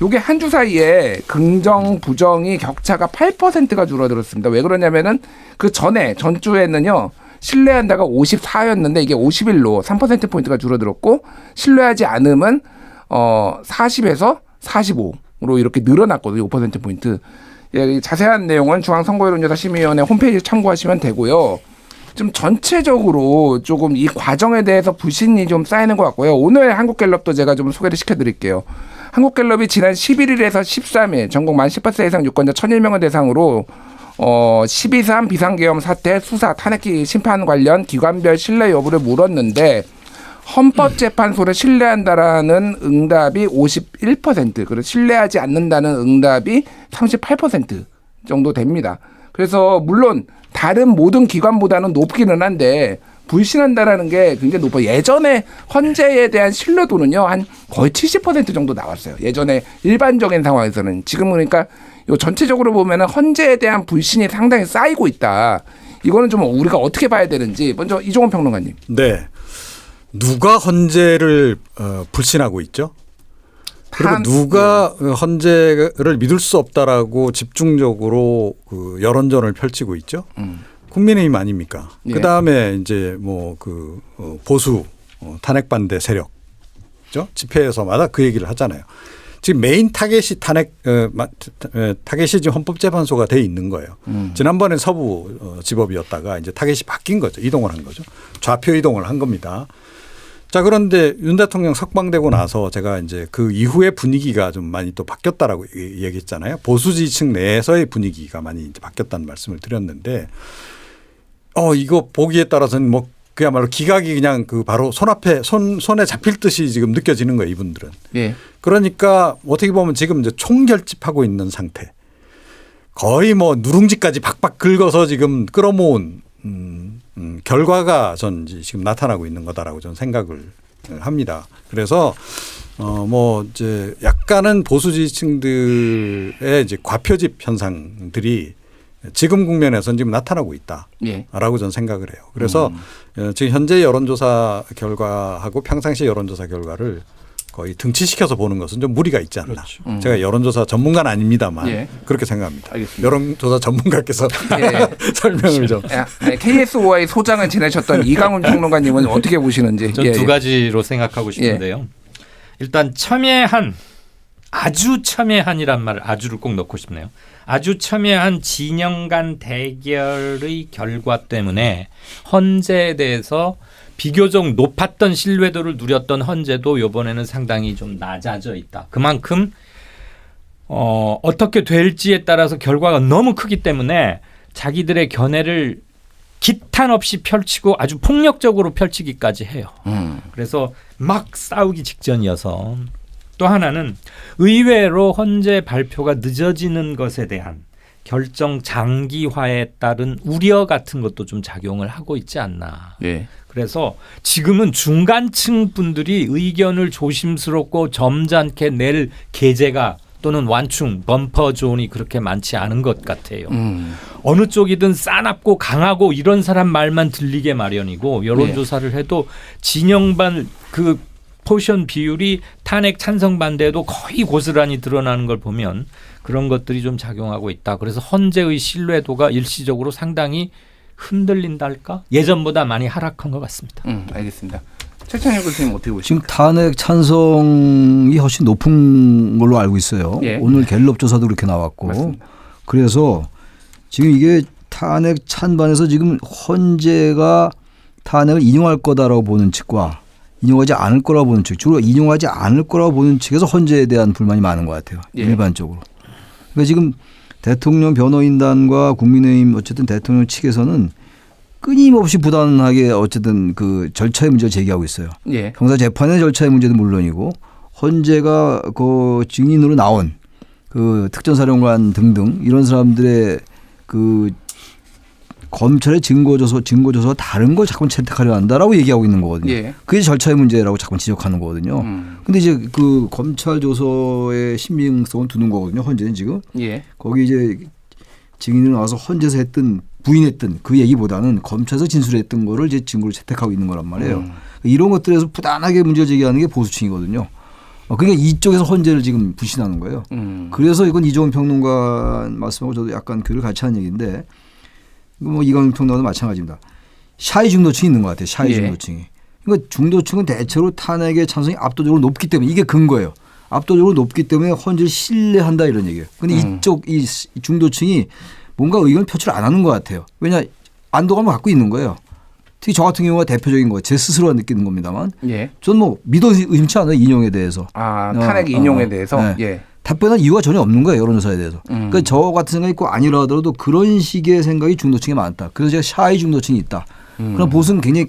요게 한 주 사이에 긍정, 부정이 격차가 8%가 줄어들었습니다. 왜 그러냐면은 그 전주에는요. 신뢰한다가 54였는데 이게 51로 3%포인트가 줄어들었고 신뢰하지 않음은 40에서 45로 이렇게 늘어났거든요. 5%포인트. 예, 자세한 내용은 중앙선거여론조사심의위원회 홈페이지 참고하시면 되고요. 좀 전체적으로 조금 이 과정에 대해서 불신이 좀 쌓이는 것 같고요. 오늘 한국갤럽도 제가 좀 소개를 시켜드릴게요. 한국갤럽이 지난 11일에서 13일 전국 만 18세 이상 유권자 1,001명을 대상으로 12.3 비상계엄 사태 수사 탄핵기 심판 관련 기관별 신뢰 여부를 물었는데 헌법재판소를 신뢰한다라는 응답이 51%, 그리고 신뢰하지 않는다는 응답이 38% 정도 됩니다. 그래서 물론 다른 모든 기관보다는 높기는 한데 불신한다라는 게 굉장히 높아요. 예전에 헌재에 대한 신뢰도는요 한 거의 70% 정도 나왔어요. 예전에 일반적인 상황에서는. 지금 그러니까 요 전체적으로 보면은 헌재에 대한 불신이 상당히 쌓이고 있다. 이거는 좀 우리가 어떻게 봐야 되는지 먼저 이종원 평론가님. 네. 누가 헌재를 불신하고 있죠? 그리고 누가 헌재를 믿을 수 없다라고 집중적으로 그 여론전을 펼치고 있죠? 국민의힘 아닙니까? 예. 그 다음에 이제 뭐 그 보수 탄핵 반대 세력죠? 집회에서마다 그 얘기를 하잖아요. 지금 메인 타겟이 타겟이 지금 헌법재판소가 돼 있는 거예요. 지난번엔 서부 지법이었다가 이제 타겟이 바뀐 거죠. 이동을 한 거죠. 좌표 이동을 한 겁니다. 자, 그런데 윤 대통령 석방되고 나서 제가 이제 그 이후의 분위기가 좀 많이 또 바뀌었다라고 얘기했잖아요. 보수 지지층 내에서의 분위기가 많이 이제 바뀌었다는 말씀을 드렸는데, 이거 보기에 따라서는 뭐 그야말로 기각이 그냥 그 바로 손에 잡힐 듯이 지금 느껴지는 거예요, 이분들은. 예. 그러니까 어떻게 보면 지금 이제 총결집하고 있는 상태. 거의 뭐 누룽지까지 박박 긁어서 지금 끌어모은 결과가 전 지금 나타나고 있는 거다라고 저는 생각을 합니다. 그래서 뭐 이제 약간은 보수 지지층들의 이제 과표집 현상들이 지금 국면에서는 지금 나타나고 있다라고 예. 저는 생각을 해요. 그래서 지금 현재 여론조사 결과하고 평상시 여론조사 결과를 거의 등치시켜서 보는 것은 좀 무리가 있지 않나. 그렇죠. 제가 여론조사 전문가는 아닙니다만 예. 그렇게 생각합니다. 알겠습니다. 여론조사 전문가께서 예. 설명을 좀. KSOI 소장을 지내셨던 이강훈 평론가님은 어떻게 보시는지. 전 예, 두 예. 가지로 생각하고 싶은데요. 일단 첨예한 아주 첨예한이란 말을 아주를 꼭 넣고 싶네요. 아주 첨예한 진영 간 대결의 결과 때문에 헌재에 대해서 비교적 높았던 신뢰도를 누렸던 헌재도 이번에는 상당히 좀 낮아져 있다. 그만큼 어떻게 될지에 따라서 결과가 너무 크기 때문에 자기들의 견해를 기탄 없이 펼치고 아주 폭력적으로 펼치기까지 해요. 그래서 막 싸우기 직전이어서 또 하나는 의외로 헌재 발표가 늦어지는 것에 대한 결정 장기화에 따른 우려 같은 것도 좀 작용을 하고 있지 않나. 예. 그래서 지금은 중간층 분들이 의견을 조심스럽고 점잖게 낼 계제가 또는 완충, 범퍼 존이 그렇게 많지 않은 것 같아요. 어느 쪽이든 싸납고 강하고 이런 사람 말만 들리게 마련이고 여론조사를 해도 진영반 그 포션 비율이 탄핵 찬성 반대에도 거의 고스란히 드러나는 걸 보면 그런 것들이 좀 작용하고 있다. 그래서 헌재의 신뢰도가 일시적으로 상당히 흔들린다 할까? 예전보다 많이 하락한 것 같습니다. 알겠습니다. 최창현 교수님 어떻게 보십니까? 지금 탄핵 찬성이 훨씬 높은 걸로 알고 있어요. 예. 오늘 갤럽 조사도 그렇게 나왔고. 맞습니다. 그래서 지금 이게 탄핵 찬반에서 지금 헌재가 탄핵을 인용할 거다라고 보는 측과 인용하지 않을 거라고 보는 측, 주로 인용하지 않을 거라고 보는 측에서 헌재에 대한 불만이 많은 것 같아요. 예. 일반적으로. 그러니까 지금 대통령 변호인단과 국민의힘 어쨌든 대통령 측에서는 끊임없이 부단하게 어쨌든 그 절차의 문제를 제기하고 있어요. 예. 형사 재판의 절차의 문제도 물론이고 헌재가 그 증인으로 나온 그 특전사령관 등등 이런 사람들의 그 검찰의 증거조서와 다른 걸 자꾸 채택하려 한다라고 얘기하고 있는 거거든요. 예. 그게 절차의 문제라고 자꾸 지적하는 거거든요. 근데 이제 그 검찰 조서의 신빙성을 두는 거거든요. 헌재는 지금. 예. 거기 이제 증인으로 나와서 헌재에서 했던 부인했던 그 얘기보다는 검찰에서 진술했던 거를 이제 증거로 채택하고 있는 거란 말이에요. 이런 것들에서 부단하게 문제를 제기하는 게 보수층이거든요. 그러니까 이쪽에서 헌재를 지금 부신하는 거예요. 그래서 이건 이종훈 평론가 말씀하고 저도 약간 교를 같이 하는 얘기인데 뭐 이강훈 평론가도 마찬가지입니다. 샤이 중도층이 있는 것 같아요. 샤이 예. 중도층이. 그러니까 중도층은 대체로 탄핵의 찬성이 압도적으로 높기 때문에 이게 근거예요. 압도적으로 높기 때문에 헌재를 신뢰한다 이런 얘기예요. 그런데 이쪽 이 중도층이 뭔가 의견을 표출 안 하는 것 같아요. 왜냐 안도감을 갖고 있는 거예요. 특히 저 같은 경우가 대표적인 거예요. 제 스스로가 느끼는 겁니다만. 예. 저는 뭐 믿어 의심치 않아요. 인용에 대해서. 아, 탄핵 인용에 대해서. 네. 예. 답변할 이유가 전혀 없는 거예요. 여론조사에 대해서. 그러니까 저 같은 생각이 있고 아니라 하더라도 그런 식의 생각이 중도층에 많다. 그래서 제가 샤이 중도층이 있다. 그럼 보수는 굉장히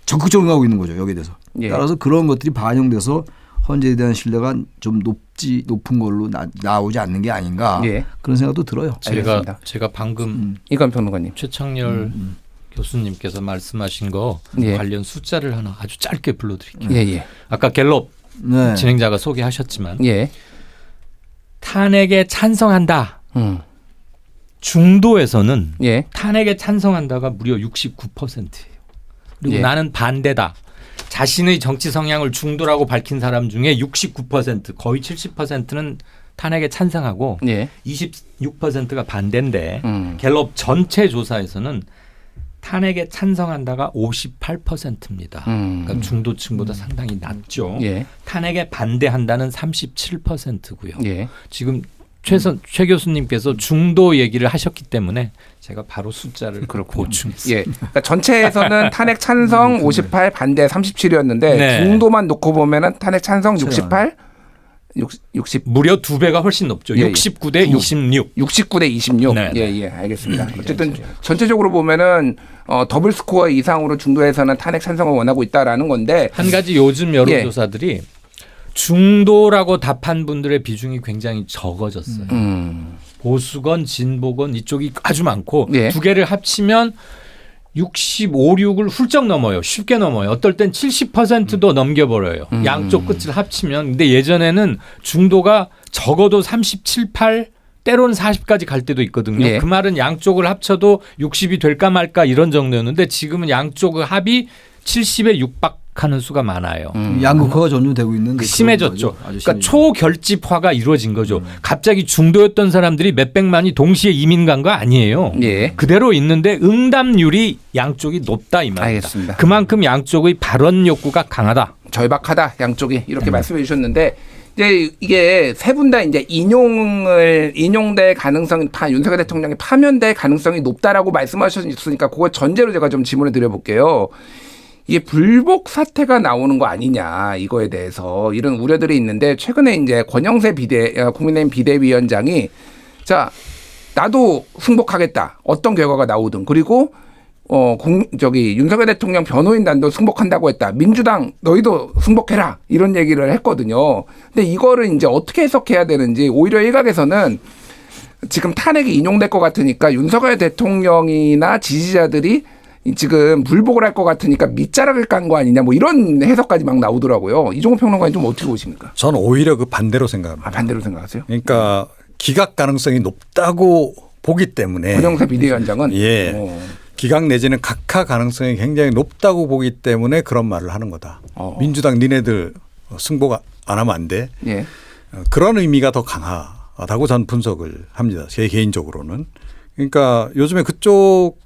적극적으로 하고 있는 거죠. 여기에 대해서. 예. 따라서 그런 것들이 반영돼서 헌재에 대한 신뢰가 좀 높은 걸로 나오지 않는 게 아닌가. 예. 그런 생각도 들어요. 알겠습니다. 제가 방금 이강훈 평론가님. 최창렬 교수님께서 말씀하신 거 예. 관련 숫자를 하나 아주 짧게 불러드릴게요. 예, 예. 아까 갤럽 네. 진행자가 소개하셨지만 예. 탄핵에 찬성한다. 음. 중도에서는 예. 탄핵에 찬성한다가 무려 69%예요. 그리고 예. 나는 반대다. 자신의 정치 성향을 중도라고 밝힌 사람 중에 69% 거의 70%는 탄핵에 찬성하고 예. 26%가 반대인데 음. 갤럽 전체 조사에서는 탄핵에 찬성한다가 58%입니다. 그러니까 중도층보다 상당히 낮죠. 예. 탄핵에 반대한다는 37%고요. 예. 지금 최 교수님께서 중도 얘기를 하셨기 때문에 제가 바로 숫자를 보충했습니다. 예. 그러니까 전체에서는 탄핵 찬성 58, 반대 37이었는데 네. 중도만 놓고 보면은 탄핵 찬성 68, 60 무려 2배가 훨씬 높죠. 예, 예. 69대 26. 69대 26. 네, 예, 예, 알겠습니다. 어쨌든 전체적으로 보면은 더블 스코어 이상으로 중도에서는 탄핵 찬성을 원하고 있다라는 건데 한 가지 요즘 여론조사들이 중도라고 답한 분들의 비중이 굉장히 적어졌어요. 보수건 진보건 이쪽이 아주 많고 예. 두 개를 합치면 65, 6을 훌쩍 넘어요. 쉽게 넘어요. 어떨 땐 70%도 넘겨버려요. 양쪽 끝을 합치면. 근데 예전에는 중도가 적어도 37, 8 때로는 40까지 갈 때도 있거든요. 예. 그 말은 양쪽을 합쳐도 60이 될까 말까 이런 정도였는데 지금은 양쪽 합이 70에 육박하는 수가 많아요. 양극화가 점점 되고 있는데 심해졌죠. 아주 그러니까 심해졌죠. 초결집화가 이루어진 거죠. 갑자기 중도였던 사람들이 몇백만이 동시에 이민 간 거 아니에요. 예. 그대로 있는데 응답률이 양쪽이 높다 이 말입니다. 알겠습니다. 그만큼 양쪽의 발언 욕구가 강하다. 절박하다 양쪽이 이렇게 말씀해 주셨는데 이제 이게 세 분 다 이제 인용될 가능성이 윤석열 대통령이 파면될 가능성이 높다라고 말씀하셨으니까 그거 전제로 제가 좀 질문을 드려볼게요. 이게 불복 사태가 나오는 거 아니냐 이거에 대해서 이런 우려들이 있는데 최근에 이제 권영세 국민의힘 비대위원장이 자 나도 승복하겠다 어떤 결과가 나오든 그리고 윤석열 대통령 변호인단도 승복한다고 했다. 민주당 너희도 승복해라. 이런 얘기를 했거든요. 근데 이거를 이제 어떻게 해석해야 되는지 오히려 일각에서는 지금 탄핵이 인용될 것 같으니까 윤석열 대통령이나 지지자들이 지금 불복을 할 것 같으니까 밑자락을 깐 거 아니냐 뭐 이런 해석까지 막 나오더라고요. 이종호 평론가님 좀 어떻게 보십니까? 저는 오히려 그 반대로 생각합니다. 반대로 생각하세요? 그러니까 기각 가능성이 높다고 보기 때문에 권영세 비대위원장은 예. 기각 내지는 각하 가능성이 굉장히 높다고 보기 때문에 그런 말을 하는 거다. 민주당 니네들 승복 안 하면 안 돼. 예. 그런 의미가 더 강하다고 저는 분석을 합니다. 제 개인적으로는. 그러니까 요즘에 그쪽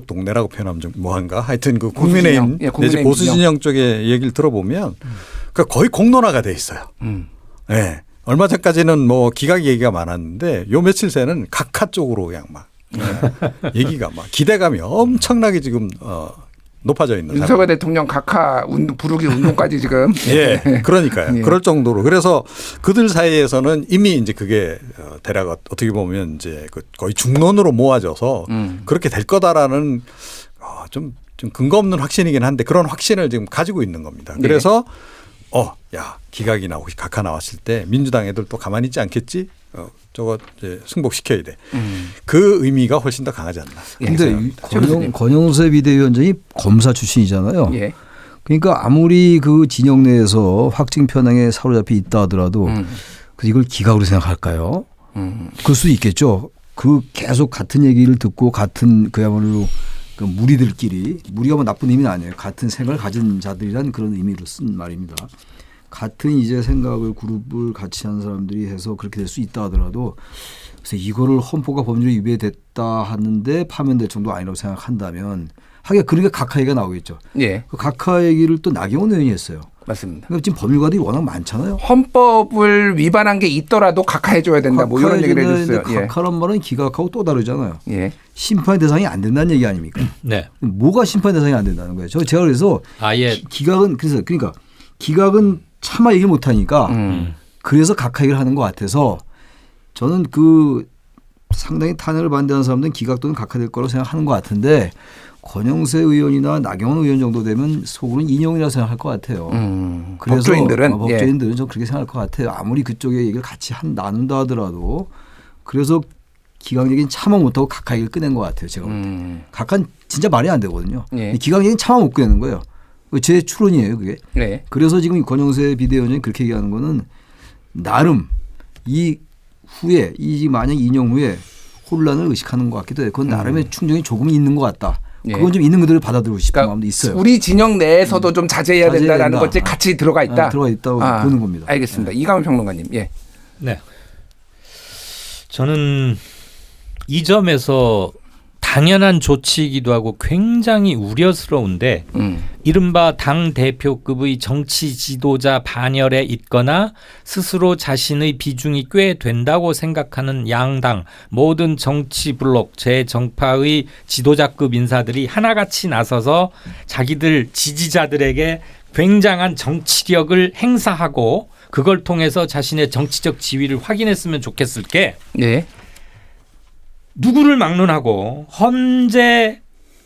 동네라고 표현하면 좀 뭐한가. 하여튼 그 국민의힘 내지 보수 진영 쪽의 얘기를 들어보면 그 거의 공론화가 돼 있어요. 네. 얼마 전까지는 뭐 기각 얘기가 많았는데 요 며칠 새는 각하 쪽으로 그냥 막 얘기가 막 기대감이 엄청나게 지금 높아져 있는 윤석열 대통령 각하 부르기 운동까지 지금 예, 그러니까요. 예. 그럴 정도로 그래서 그들 사이에서는 이미 이제 그게 대략 어떻게 보면 이제 거의 중론으로 모아져서 그렇게 될 거다라는 좀 근거 없는 확신이긴 한데 그런 확신을 지금 가지고 있는 겁니다. 그래서 야 기각이나 혹시 각하 나왔을 때 민주당 애들 또 가만히 있지 않겠지? 저거 이제 승복시켜야 돼. 그 의미가 훨씬 더 강하지 않나. 그런데 권영세 비대위원장이 검사 출신이잖아요. 예. 그러니까 아무리 그 진영 내에서 확증 편향에 사로잡혀 있다 하더라도 이걸 기각으로 생각할까요? 그럴 수도 있겠죠. 그 계속 같은 얘기를 듣고 같은 그야말로 그 무리가 뭐 나쁜 의미는 아니에요. 같은 생각을 가진 자들이란 그런 의미로 쓴 말입니다. 같은 이제 생각을 그룹을 같이 하는 사람들이 해서 그렇게 될 수 있다 하더라도 그래서 이거를 헌법과 법률에 위배됐다 하는데 파면될 정도 아니라고 생각한다면 하긴 그러니까 각하 얘기가 나오겠죠. 예. 그 각하 얘기를 또 나경원 의원이 했어요. 맞습니다. 그러니까 지금 법률가들이 워낙 많잖아요. 헌법을 위반한 게 있더라도 각하해줘야 된다. 뭐 이런 얘기를 해줬어요. 각하란 말은 기각하고 또 다르잖아요. 예. 심판의 대상이 안 된다는 얘기 아닙니까? 네. 뭐가 심판의 대상이 안 된다는 거예요. 제가 그래서 아예 기각은 그러니까 기각은 차마 얘기를 못하니까 그래서 각하 얘기를 하는 것 같아서 저는 그 상당히 탄핵을 반대하는 사람들은 기각 또는 각하될 거라고 생각하는 것 같은데 권영세 의원이나 나경원 의원 정도 되면 속으로는 인용이라고 생각할 것 같아요. 그래서 법조인들은 좀 그렇게 생각할 것 같아요. 아무리 그쪽의 얘기를 같이 나눈다 하더라도 그래서 기각 얘기는 차마 못하고 각하 얘기를 꺼낸 것 같아요. 제가 볼 때. 각하는 진짜 말이 안 되거든요. 예. 기각 얘기는 차마 못 꺼내는 거예요. 제 추론이에요, 그게. 네. 그래서 지금 권영세 비대위원장이 그렇게 얘기하는 거는 나름 이 후에 이 만약 인용 후에 혼란을 의식하는 것 같기도 해요. 그건 나름의 충정이 조금 있는 것 같다. 예. 그건 좀 있는 그대로 받아들이고 싶은 그러니까 마음도 있어요. 우리 진영 내에서도 좀 자제해야 된다라는 것이 같이 들어가 있다. 들어가 있다고 보는 겁니다. 알겠습니다. 이강훈 평론가님. 예. 네. 저는 이 점에서 당연한 조치이기도 하고 굉장히 우려스러운데 이른바 당대표급의 정치 지도자 반열에 있거나 스스로 자신의 비중이 꽤 된다고 생각하는 양당 모든 정치 블록 제정파의 지도자급 인사들이 하나같이 나서서 자기들 지지자들에게 굉장한 정치력을 행사하고 그걸 통해서 자신의 정치적 지위를 확인했으면 좋겠을 게 네. 누구를 막론하고 헌재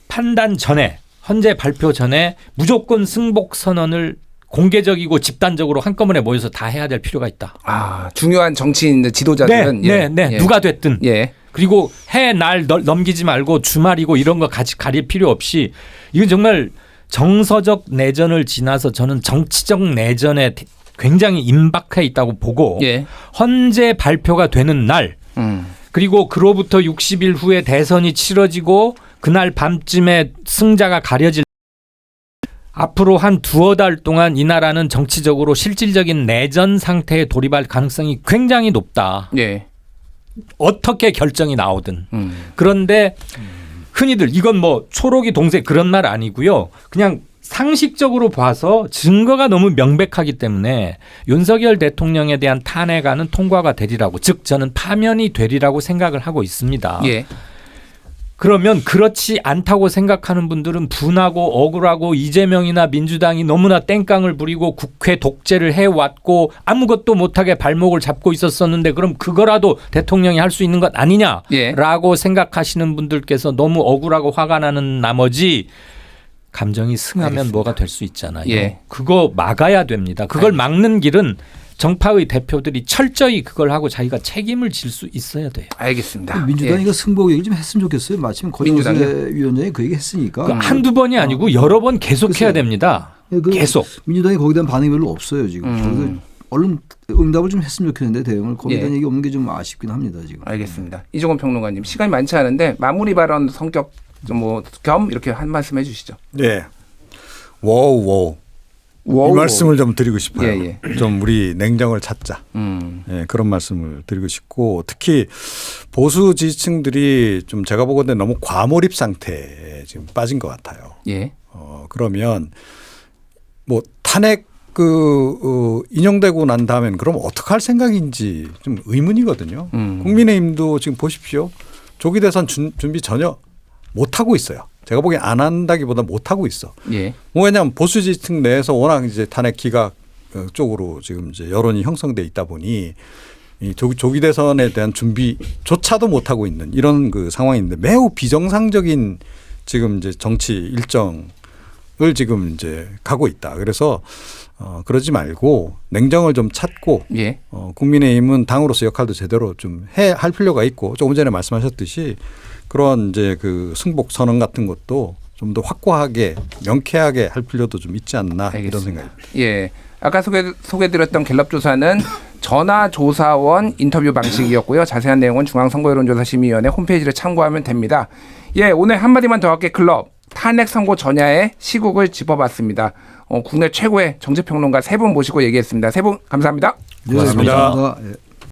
판단 전에 헌재 발표 전에 무조건 승복 선언을 공개적이고 집단적으로 한꺼번에 모여서 다 해야 될 필요가 있다. 중요한 정치인 지도자들은 네. 누가 됐든. 예. 그리고 해 날 넘기지 말고 주말이고 이런 거 같이 가릴 필요 없이 이건 정말 정서적 내전을 지나서 저는 정치적 내전에 굉장히 임박해 있다고 보고 헌재 발표가 되는 날 그리고 그로부터 60일 후에 대선이 치러지고 그날 밤쯤에 승자가 가려질 앞으로 한 두어 달 동안 이 나라는 정치적으로 실질적인 내전 상태에 돌입할 가능성이 굉장히 높다. 예. 어떻게 결정이 나오든. 그런데 흔히들 이건 뭐 초록이 동생 그런 말 아니고요. 그냥 상식적으로 봐서 증거가 너무 명백하기 때문에 윤석열 대통령에 대한 탄핵안은 통과가 되리라고, 즉 저는 파면이 되리라고 생각을 하고 있습니다. 예. 그러면 그렇지 않다고 생각하는 분들은 분하고 억울하고 이재명이나 민주당이 너무나 땡깡을 부리고 국회 독재를 해왔고 아무것도 못하게 발목을 잡고 있었었는데 그럼 그거라도 대통령이 할 수 있는 것 아니냐라고 생각하시는 분들께서 너무 억울하고 화가 나는 나머지 감정이 승하면 알겠습니다. 뭐가 될 수 있잖아요. 예. 그거 막아야 됩니다. 그걸 막는 길은 정파의 대표들이 철저히 그걸 하고 자기가 책임을 질 수 있어야 돼요. 알겠습니다. 민주당이 예. 그 승복 얘기 좀 했으면 좋겠어요. 마침 권영세 위원장이 그 얘기 했으니까. 그 한두 번이 아니고 여러 번 계속해야 됩니다. 그 계속. 민주당이 거기에 대한 반응이 별로 없어요 지금. 거기서 얼른 응답을 좀 했으면 좋겠는데 대응을 거기에 대한 얘기 없는 게 좀 아쉽긴 합니다 지금. 알겠습니다. 이종원 평론가님 시간이 많지 않은데 마무리 발언 성격 좀 뭐 겸 이렇게 한 말씀 해주시죠. 네. 워우. 이 말씀을 좀 드리고 싶어요. 예. 좀 우리 냉정을 찾자. 예, 그런 말씀을 드리고 싶고 특히 보수 지지층들이 좀 제가 보건대 너무 과몰입 상태에 지금 빠진 것 같아요. 예. 그러면 뭐 탄핵 인용되고 난 다음엔 그럼 어떻게 할 생각인지 좀 의문이거든요. 국민의힘도 지금 보십시오. 조기 대선 준비 전혀 못 하고 있어요. 제가 보기엔 안 한다기보다 못 하고 있어. 예. 왜냐하면 보수 지지층 내에서 워낙 이제 탄핵 기각 쪽으로 지금 이제 여론이 형성돼 있다 보니 이 조기 대선에 대한 준비조차도 못 하고 있는 이런 그 상황인데 매우 비정상적인 지금 이제 정치 일정을 지금 이제 가고 있다. 그래서 그러지 말고 냉정을 좀 찾고 예. 국민의힘은 당으로서 역할도 제대로 좀 할 필요가 있고 조금 전에 말씀하셨듯이 그런 이제 그 승복 선언 같은 것도 좀 더 확고하게 명쾌하게 할 필요도 좀 있지 않나 알겠습니다. 이런 생각입니다. 예. 아까 소개드렸던 갤럽 조사는 전화조사원 인터뷰 방식이었고요. 자세한 내용은 중앙선거여론조사심의위원회 홈페이지를 참고하면 됩니다. 예, 오늘 한마디만 더 할게 클럽 탄핵 선고 전야의 시국을 짚어봤습니다. 국내 최고의 정치평론가 세 분 모시고 얘기했습니다. 세 분 감사합니다. 네, 감사합니다. 예.